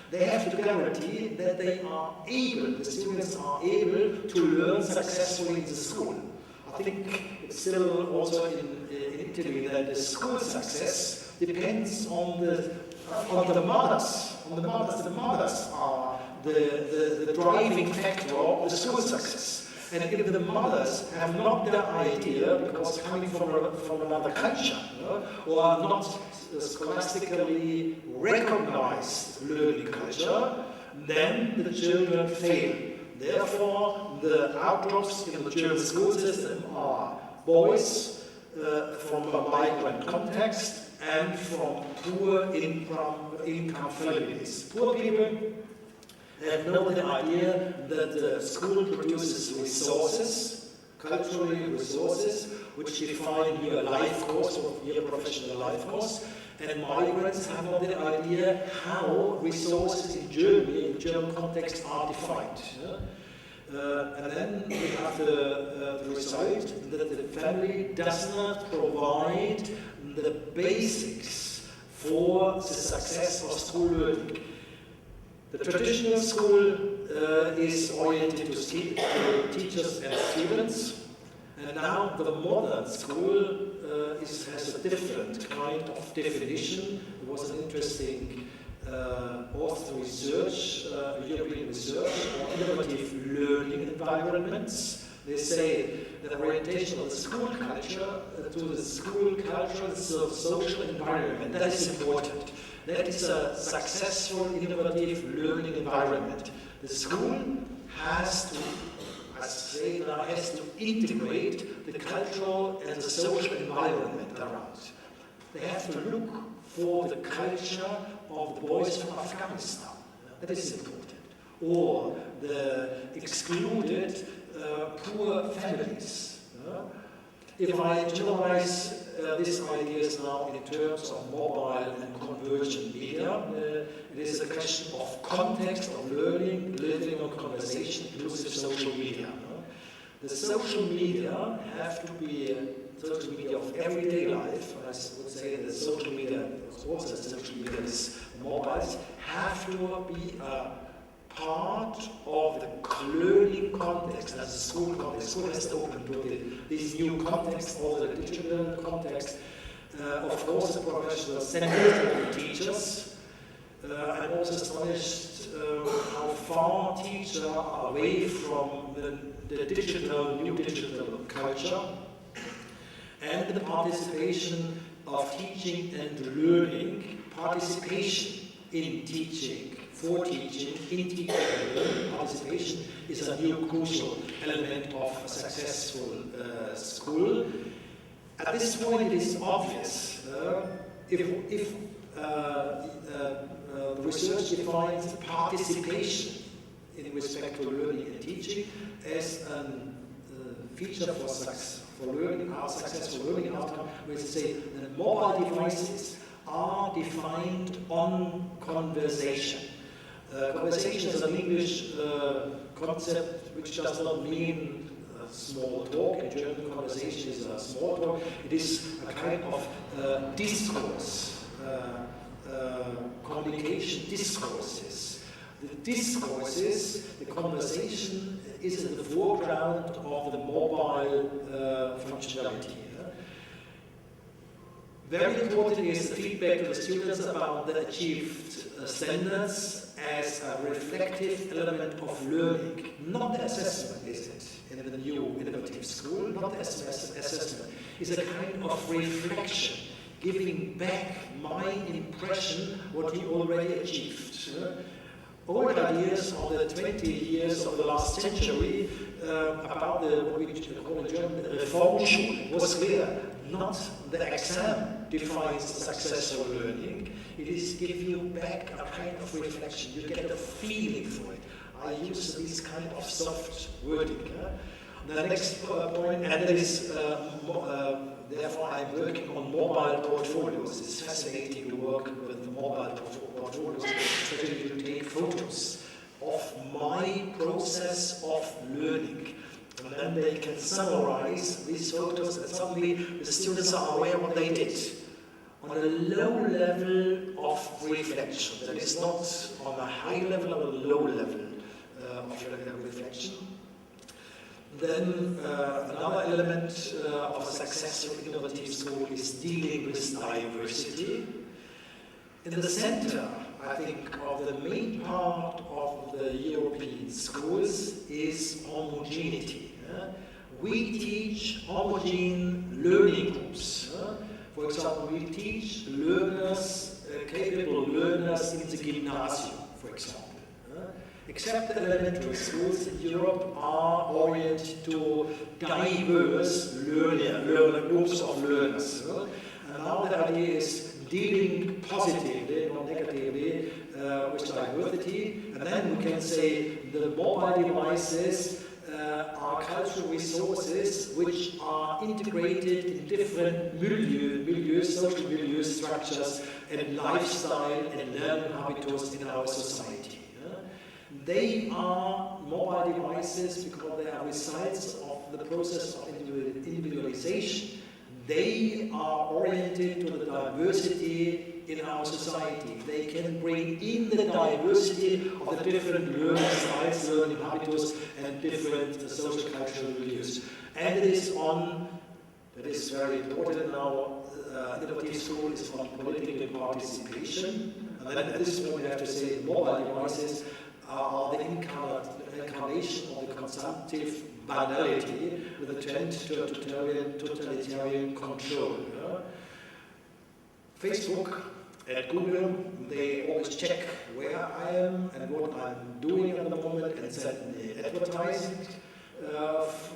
They have to guarantee that they are able, the students are able to learn successfully in the school. I think it's still also in Italy that the school success depends on the mothers. The mothers are the driving factor of the school success. And if the mothers have not the idea, because coming from another culture, or not scholastically recognized learning culture, then the children fail. Therefore, the outdrops in the German school system are boys from a migrant context and from poor income families. Poor people have no idea that the school produces resources, cultural resources, which define your life course or your professional life course, and migrants have not the idea how resources in Germany, in German context, are defined. And then we have the result that the family does not provide the basics for the success of school learning. The traditional school is oriented to teachers and students, and now the modern school has a different kind of definition. There was an interesting author research, European research on innovative learning environments. They say the orientation of the school culture to the school culture is a social environment. That is important. That is a successful, innovative learning environment. The school has to, has to integrate the cultural and the social environment around. They have to look for the culture of the boys from Afghanistan. That is important. Or the excluded poor families. If I generalize these ideas now in terms of mobile and convergent media, it is a question of context of learning, living on conversation, inclusive social media. The social media have to be social media of everyday life. I would say the social media, also the social media, mobiles, have to be a part of the learning context, as a school context. School has to open to this new context, also the digital context. Of course, the professional centered teachers. I'm also astonished how far teachers are away from the new digital culture, and the participation of teaching and learning, participation in teaching, for teaching, in teaching and learning, participation is a new crucial element of a successful school. At this point, it is obvious if the research defines participation in respect to learning and teaching as a feature for learning, successful learning outcome, we say that mobile devices are defined on conversation. Conversation is an English concept which does not mean small talk. In German, conversation is a small talk. It is a kind of discourse, communication discourses. The discourses, the conversation is in the foreground of the mobile functionality. Very important is the feedback to the students about the achieved standards as a reflective element of learning, not the assessment, is it? In the new innovative school, not the assessment. It's a kind of reflection, giving back my impression what he already achieved. Old ideas of the 20 years of the last century about what we call in German Reformschule was clear. Not the exam defines successful learning. It is give you back a kind of reflection. You get a feeling for it. I use this kind of soft wording. The next point, and that is therefore I'm working on mobile portfolios. It's fascinating to work with mobile portfolios, especially to take photos of my process of learning. And then they can summarize these photos, and suddenly the students are aware what they did. On a low level of reflection, that is not on a high level or a low level of reflection. Then another element of a successful innovative school is dealing with diversity. In the center, I think, of the main part of the European schools is homogeneity. We teach homogeneous learning groups. For example, we teach learners, capable learners in the gymnasium, for example. Except the elementary schools in Europe are oriented to diverse groups of learners. And now the idea is dealing positively, not negatively, with diversity. And then we can say the mobile devices are cultural resources which are integrated in different social milieu structures and lifestyle and learning habitus in our society. They are mobile devices because they are results of the process of individualization. They are oriented to the diversity in our society. They can bring in the diversity of the different learning styles, learning habitus, and different social cultural views. And it is on, that is very important now, innovative school is on political participation. And then at this point we have to say mobile devices are the incarnation of the consumptive banality with a trend to totalitarian control. Facebook and Google, they always check where I am and what I'm doing at the moment and send me advertising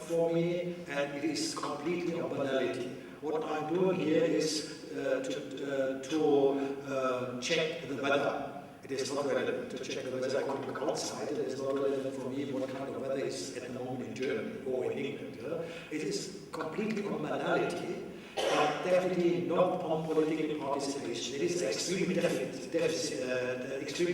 for me, and it is completely on banality. What I'm doing here is to check the weather. It is not relevant to check the weather. I could look outside. It is not relevant for me what kind of weather is at the moment in Germany or in England. It is completely on banality, but definitely not on political participation. It is an extreme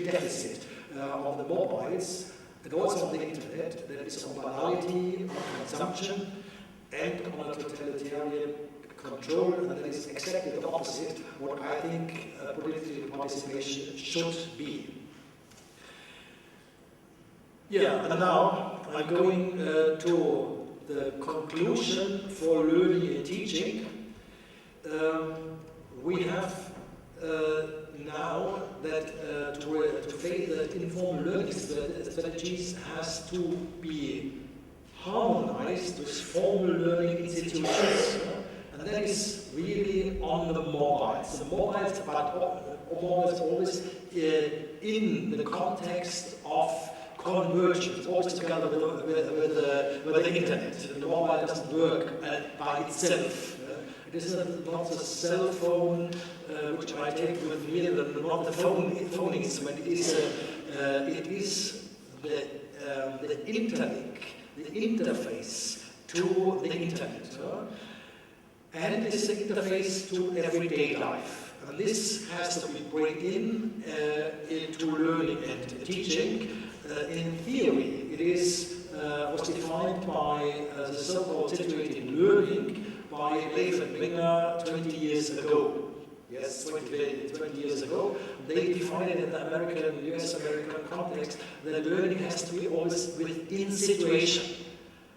deficit of the mobiles and also on the internet that is on banality, on consumption, and on a totalitarian control, and that is exactly the opposite what I think political participation should be. Yeah, and now I'm going to the conclusion for learning and teaching. We have now that to face that informal learning strategies has to be harmonized with formal learning institutions. And that is really on the mobiles. The mobiles, but always in the context of convergence, always together with the internet. The mobile doesn't work by itself. It is not the cell phone which I take with me, not the phone instrument. It is the interlink, the interface to the internet. And it is an interface to everyday life. And this has to be brought into learning and teaching. In theory, it was defined by the so-called situated learning by BenBachmair 20 years ago. Yes, 20 years ago. They defined it in the US-American context that learning has to be always within situation.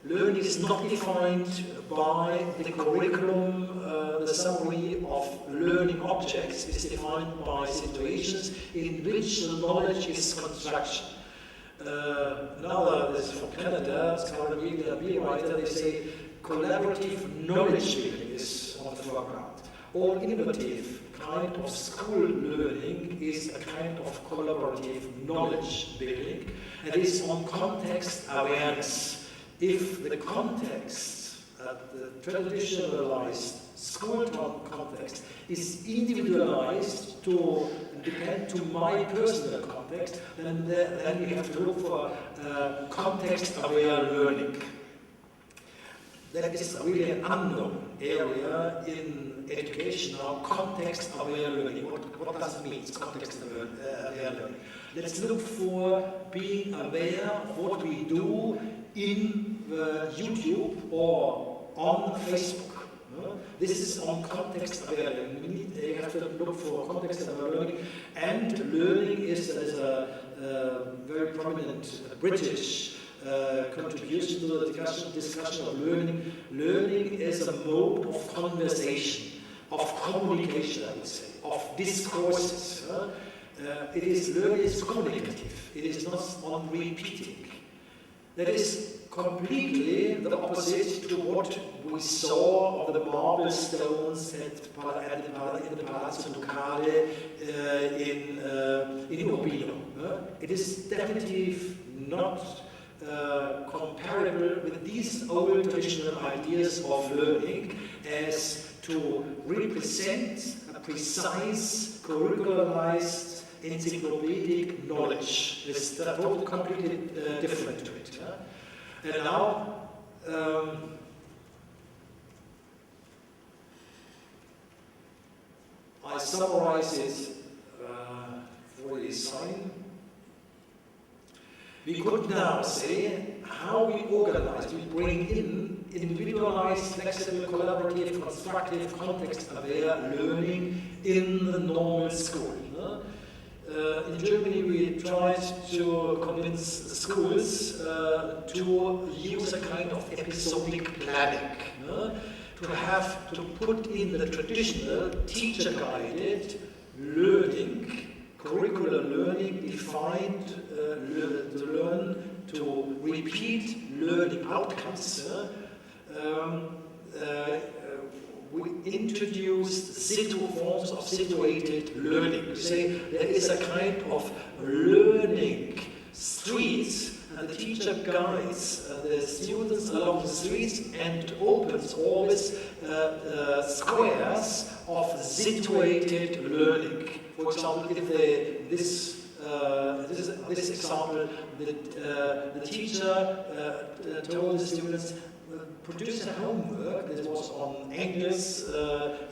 Learning is not defined by the curriculum, the summary of learning objects. It is defined by situations in which the knowledge is construction. Another, this is from Canada, it's kind of a writer, they say collaborative knowledge building is on the foreground. All innovative kind of school learning is a kind of collaborative knowledge building, and is on context awareness. If the context, the traditionalized school context, is individualized to depend to my personal context, then we have to look for context-aware learning. That is really an unknown area in education now, context-aware learning. What does it mean, context-aware learning? Let's look for being aware of what we do in YouTube or on Facebook. This is on context-aware learning. You have to look for context-aware learning, and learning is a very prominent British contribution to the discussion of learning. Learning is a mode of conversation, of communication, I would say, of discourses. Learning is communicative. It is not on repeating. that is completely the opposite to what we saw on the marble stones in the Palazzo Ducale in Urbino. It is definitely not comparable with these old traditional ideas of learning as to represent a precise, curricularized, encyclopedic knowledge. It's totally completely different to it. And now, I summarize it for the sign. We could now say how we organize, we bring in individualized, flexible, collaborative, constructive, context-aware learning in the normal school. In Germany, we tried to convince schools to use a kind of episodic planning, to put in the traditional teacher-guided learning, curricular learning, defined to learn, to repeat learning outcomes. We introduced forms of situated learning. We say there is a kind of learning streets, and the teacher guides the students along the streets and opens always squares of situated learning. For example, if this example, the teacher told the students, produce a homework that was on angles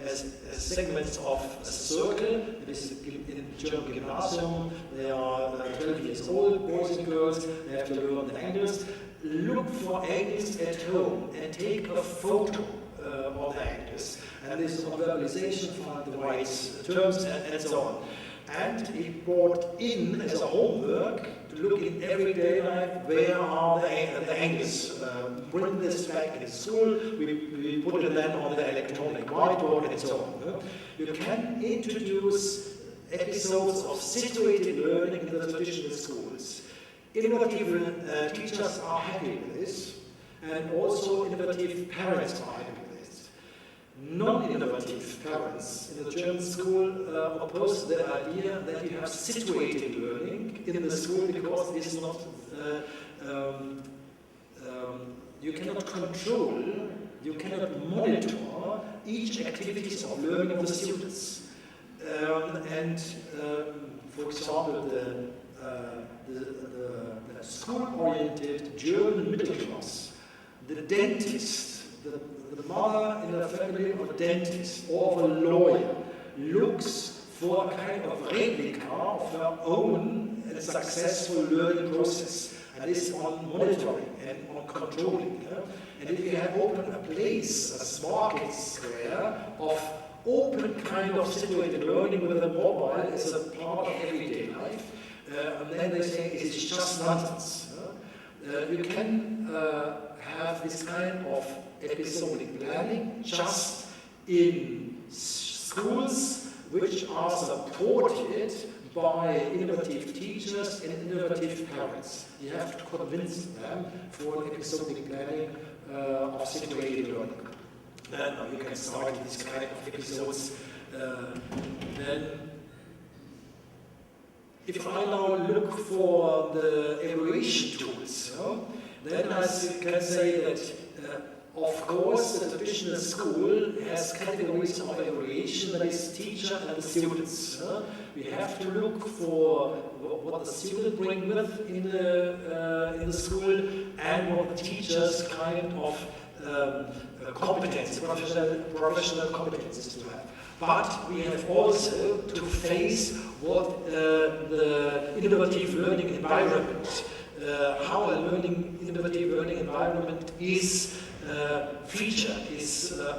as segments of a circle. This is in German gymnasium. They are 12 years old, boys and girls. They have to learn the angles. Look for angles at home and take a photo of the angles. And this is on verbalization, find the right terms and so on. And he brought in as a homework to look in everyday life, where are the angles. Bring this back in school, we put it then on the electronic whiteboard and so on. You can introduce episodes of situated learning in the traditional schools. Innovative teachers are happy with this, and also innovative parents are happy with this. Non-innovative parents in the German school oppose the idea that you have situated learning in the school because it is not, you cannot control, you cannot monitor each activities of learning of the students. For example, the school-oriented German middle class, the dentist, the mother in a family of a dentist or of a lawyer looks for a kind of replica of her own successful learning process, and this on monitoring and on controlling. And if you have opened a place, a market square of open kind of situated learning with a mobile as a part of everyday life, and then they say it is just nonsense. You can have this kind of episodic planning just in schools which are supported by innovative teachers and innovative parents. You have to convince them for episodic planning of situated learning. Then you can start these kind of episodes. Then, if I now look for the evaluation tools, then I can say that, of course, the traditional school has categories of evaluation, that is teacher and the students. We have to look for what the student bring with in the school and what the teachers kind of competence, professional competences to have. But we have also to face what the innovative learning environment, how a innovative learning environment is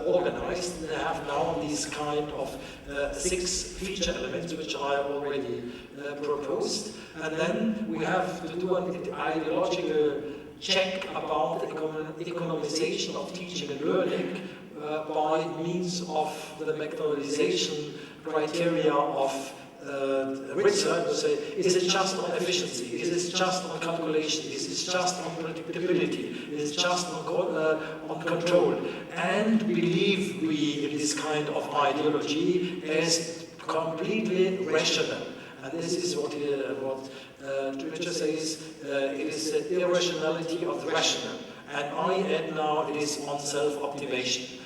organized. They have now these kind of 6 feature elements which I already proposed, and then we have to do an ideological check about the economization of teaching and learning by means of the methodization criteria of research will say, is it just on efficiency? Is it just on calculation? Is it just on predictability? Is it just on control? And believe we in this kind of ideology as completely rational. And this is what Richard says, it is the irrationality of the rational. And I add now, it is on self-optimization.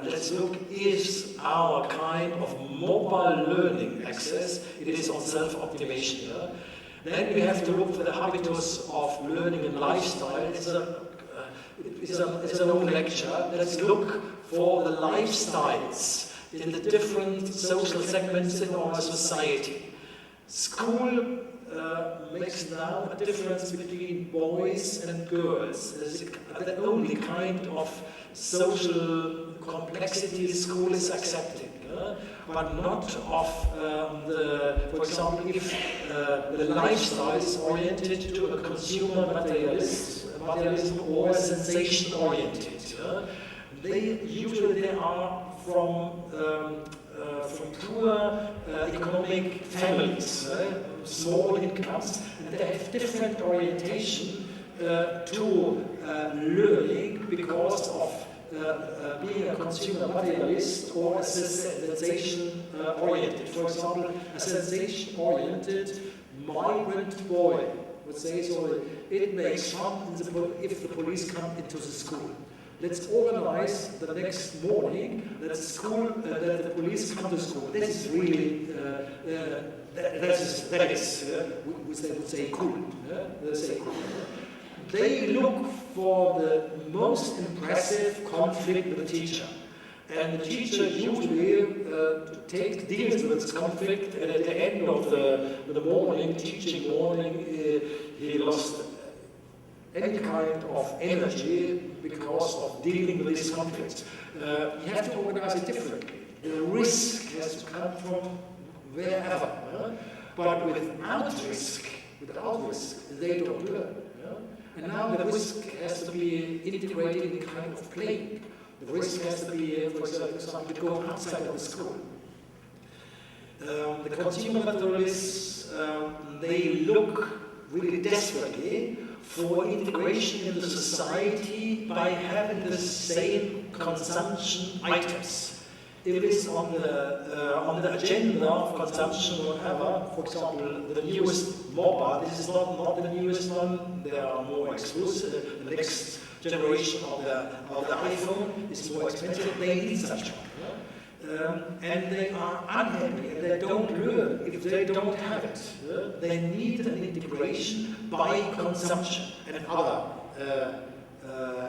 Let's look, is our kind of mobile learning access, it is on self-optimization. Then we have to look for the habitus of learning and lifestyle. It's an own lecture. Let's look for the lifestyles in the different social segments in our society. School makes now a difference between boys and girls. There's the only kind of social complexity school is accepting, but not of for example, if the lifestyle is oriented to a consumer materialism or sensation oriented. Usually they are from poor economic families, small incomes, and they have different orientation to learning because of being a consumer materialist or a sensation-oriented. For example, a sensation-oriented migrant boy would say, so it makes fun if the police come into the school. Let's organize the next morning that the police come to school. This is really, that is they would say cool. They look for the most impressive conflict with the teacher. And the teacher usually deals with this conflict, and at the end of the morning, teaching morning, he lost any kind of energy because of dealing with this conflict. You have to organize it differently. The risk has to come from wherever. But without risk, they don't learn. And now the risk has to be integrated in kind of playing. The risk has to be, for example, to go outside of the school. The consumer materialists, they look really desperately for integration into society by having the same consumption items. If it's on the agenda of consumption or whatever, for example, the newest mobile, this is not the newest one, they are more exclusive. The next generation of the iPhone is more expensive, they need such one. And they are unhappy, and they don't learn if they don't have it. They need an integration by consumption and other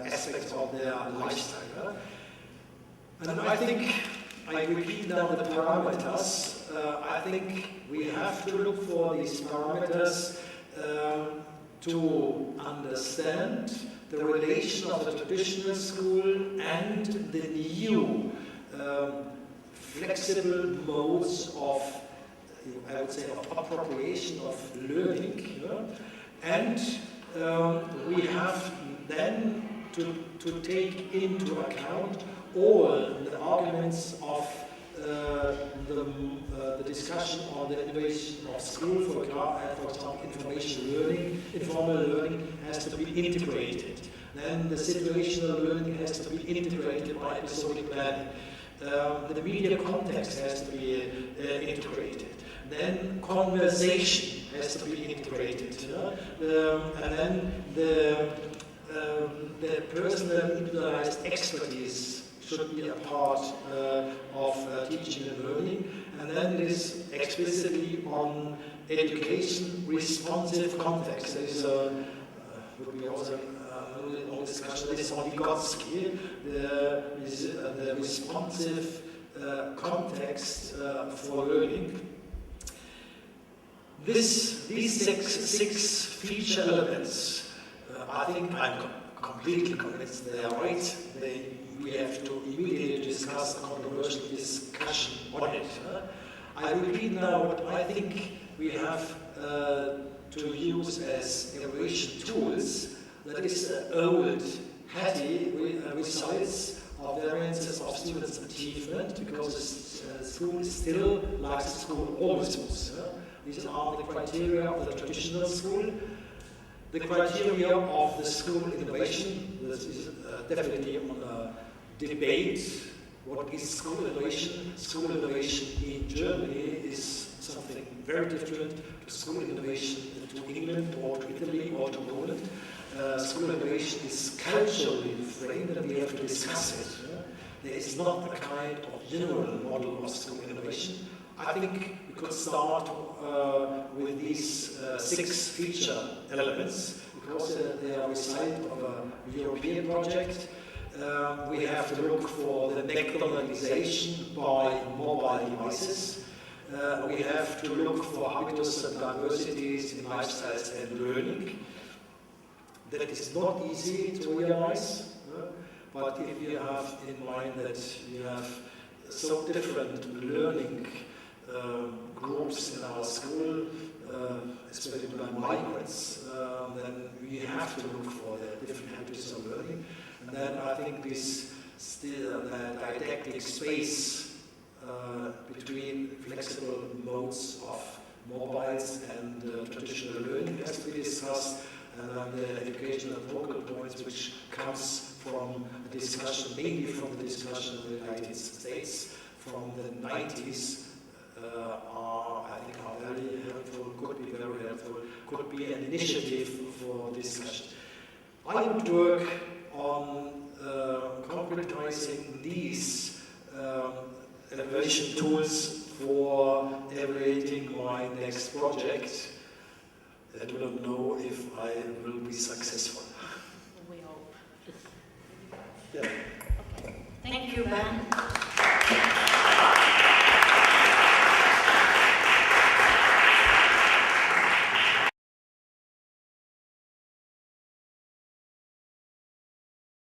aspects of their lifestyle. And I think, I repeat now the parameters, I think we have to look for these parameters to understand the relation of the traditional school and the new flexible modes of, I would say, of appropriation of learning. And we have then to take into account all the arguments of the discussion on the innovation of school, for example, information learning, informal learning has to be integrated. Then the situational learning has to be integrated by episodic planning. The media context has to be integrated. Then conversation has to be integrated. And then the personal individualized expertise should be a part of teaching and learning. And then it is explicitly on education responsive context. There is would be also a long discussion. This is on Vygotsky, the responsive context for learning. These six feature elements, I think I'm completely convinced they are right. We have to immediately discuss a controversial discussion on it. I repeat now what I think we have to use as evaluation tools. That is old, hatty results of variances of students' achievement, because school still like the school always was. These are the criteria of the traditional school. The criteria of the school innovation, this is definitely on a debate. What is school innovation? School innovation in Germany is something very different to school innovation to England or to Italy or to Poland. School innovation is culturally framed and we have to discuss it. There is not a kind of general model of school innovation. I think we could start with these 6 feature elements because they are a result of a European project. We have to look for the decolonization by mobile devices. We have to look for habitus and diversities in lifestyles and learning. That is not easy to realize, but if you have in mind that you have so different learning groups in our school, especially by migrants, then we have to look for the different habits of learning. And then I think this still didactic space between flexible modes of mobiles and traditional learning has to be discussed, and then the educational focal points which comes from the discussion, mainly from the discussion in the United States from the 90s, I think are very helpful, could be very helpful, could be an initiative for discussion. I would work on concretizing these evaluation tools for evaluating my next project. I do not know if I will be successful. We hope. Yeah. Okay. Thank you, Ben.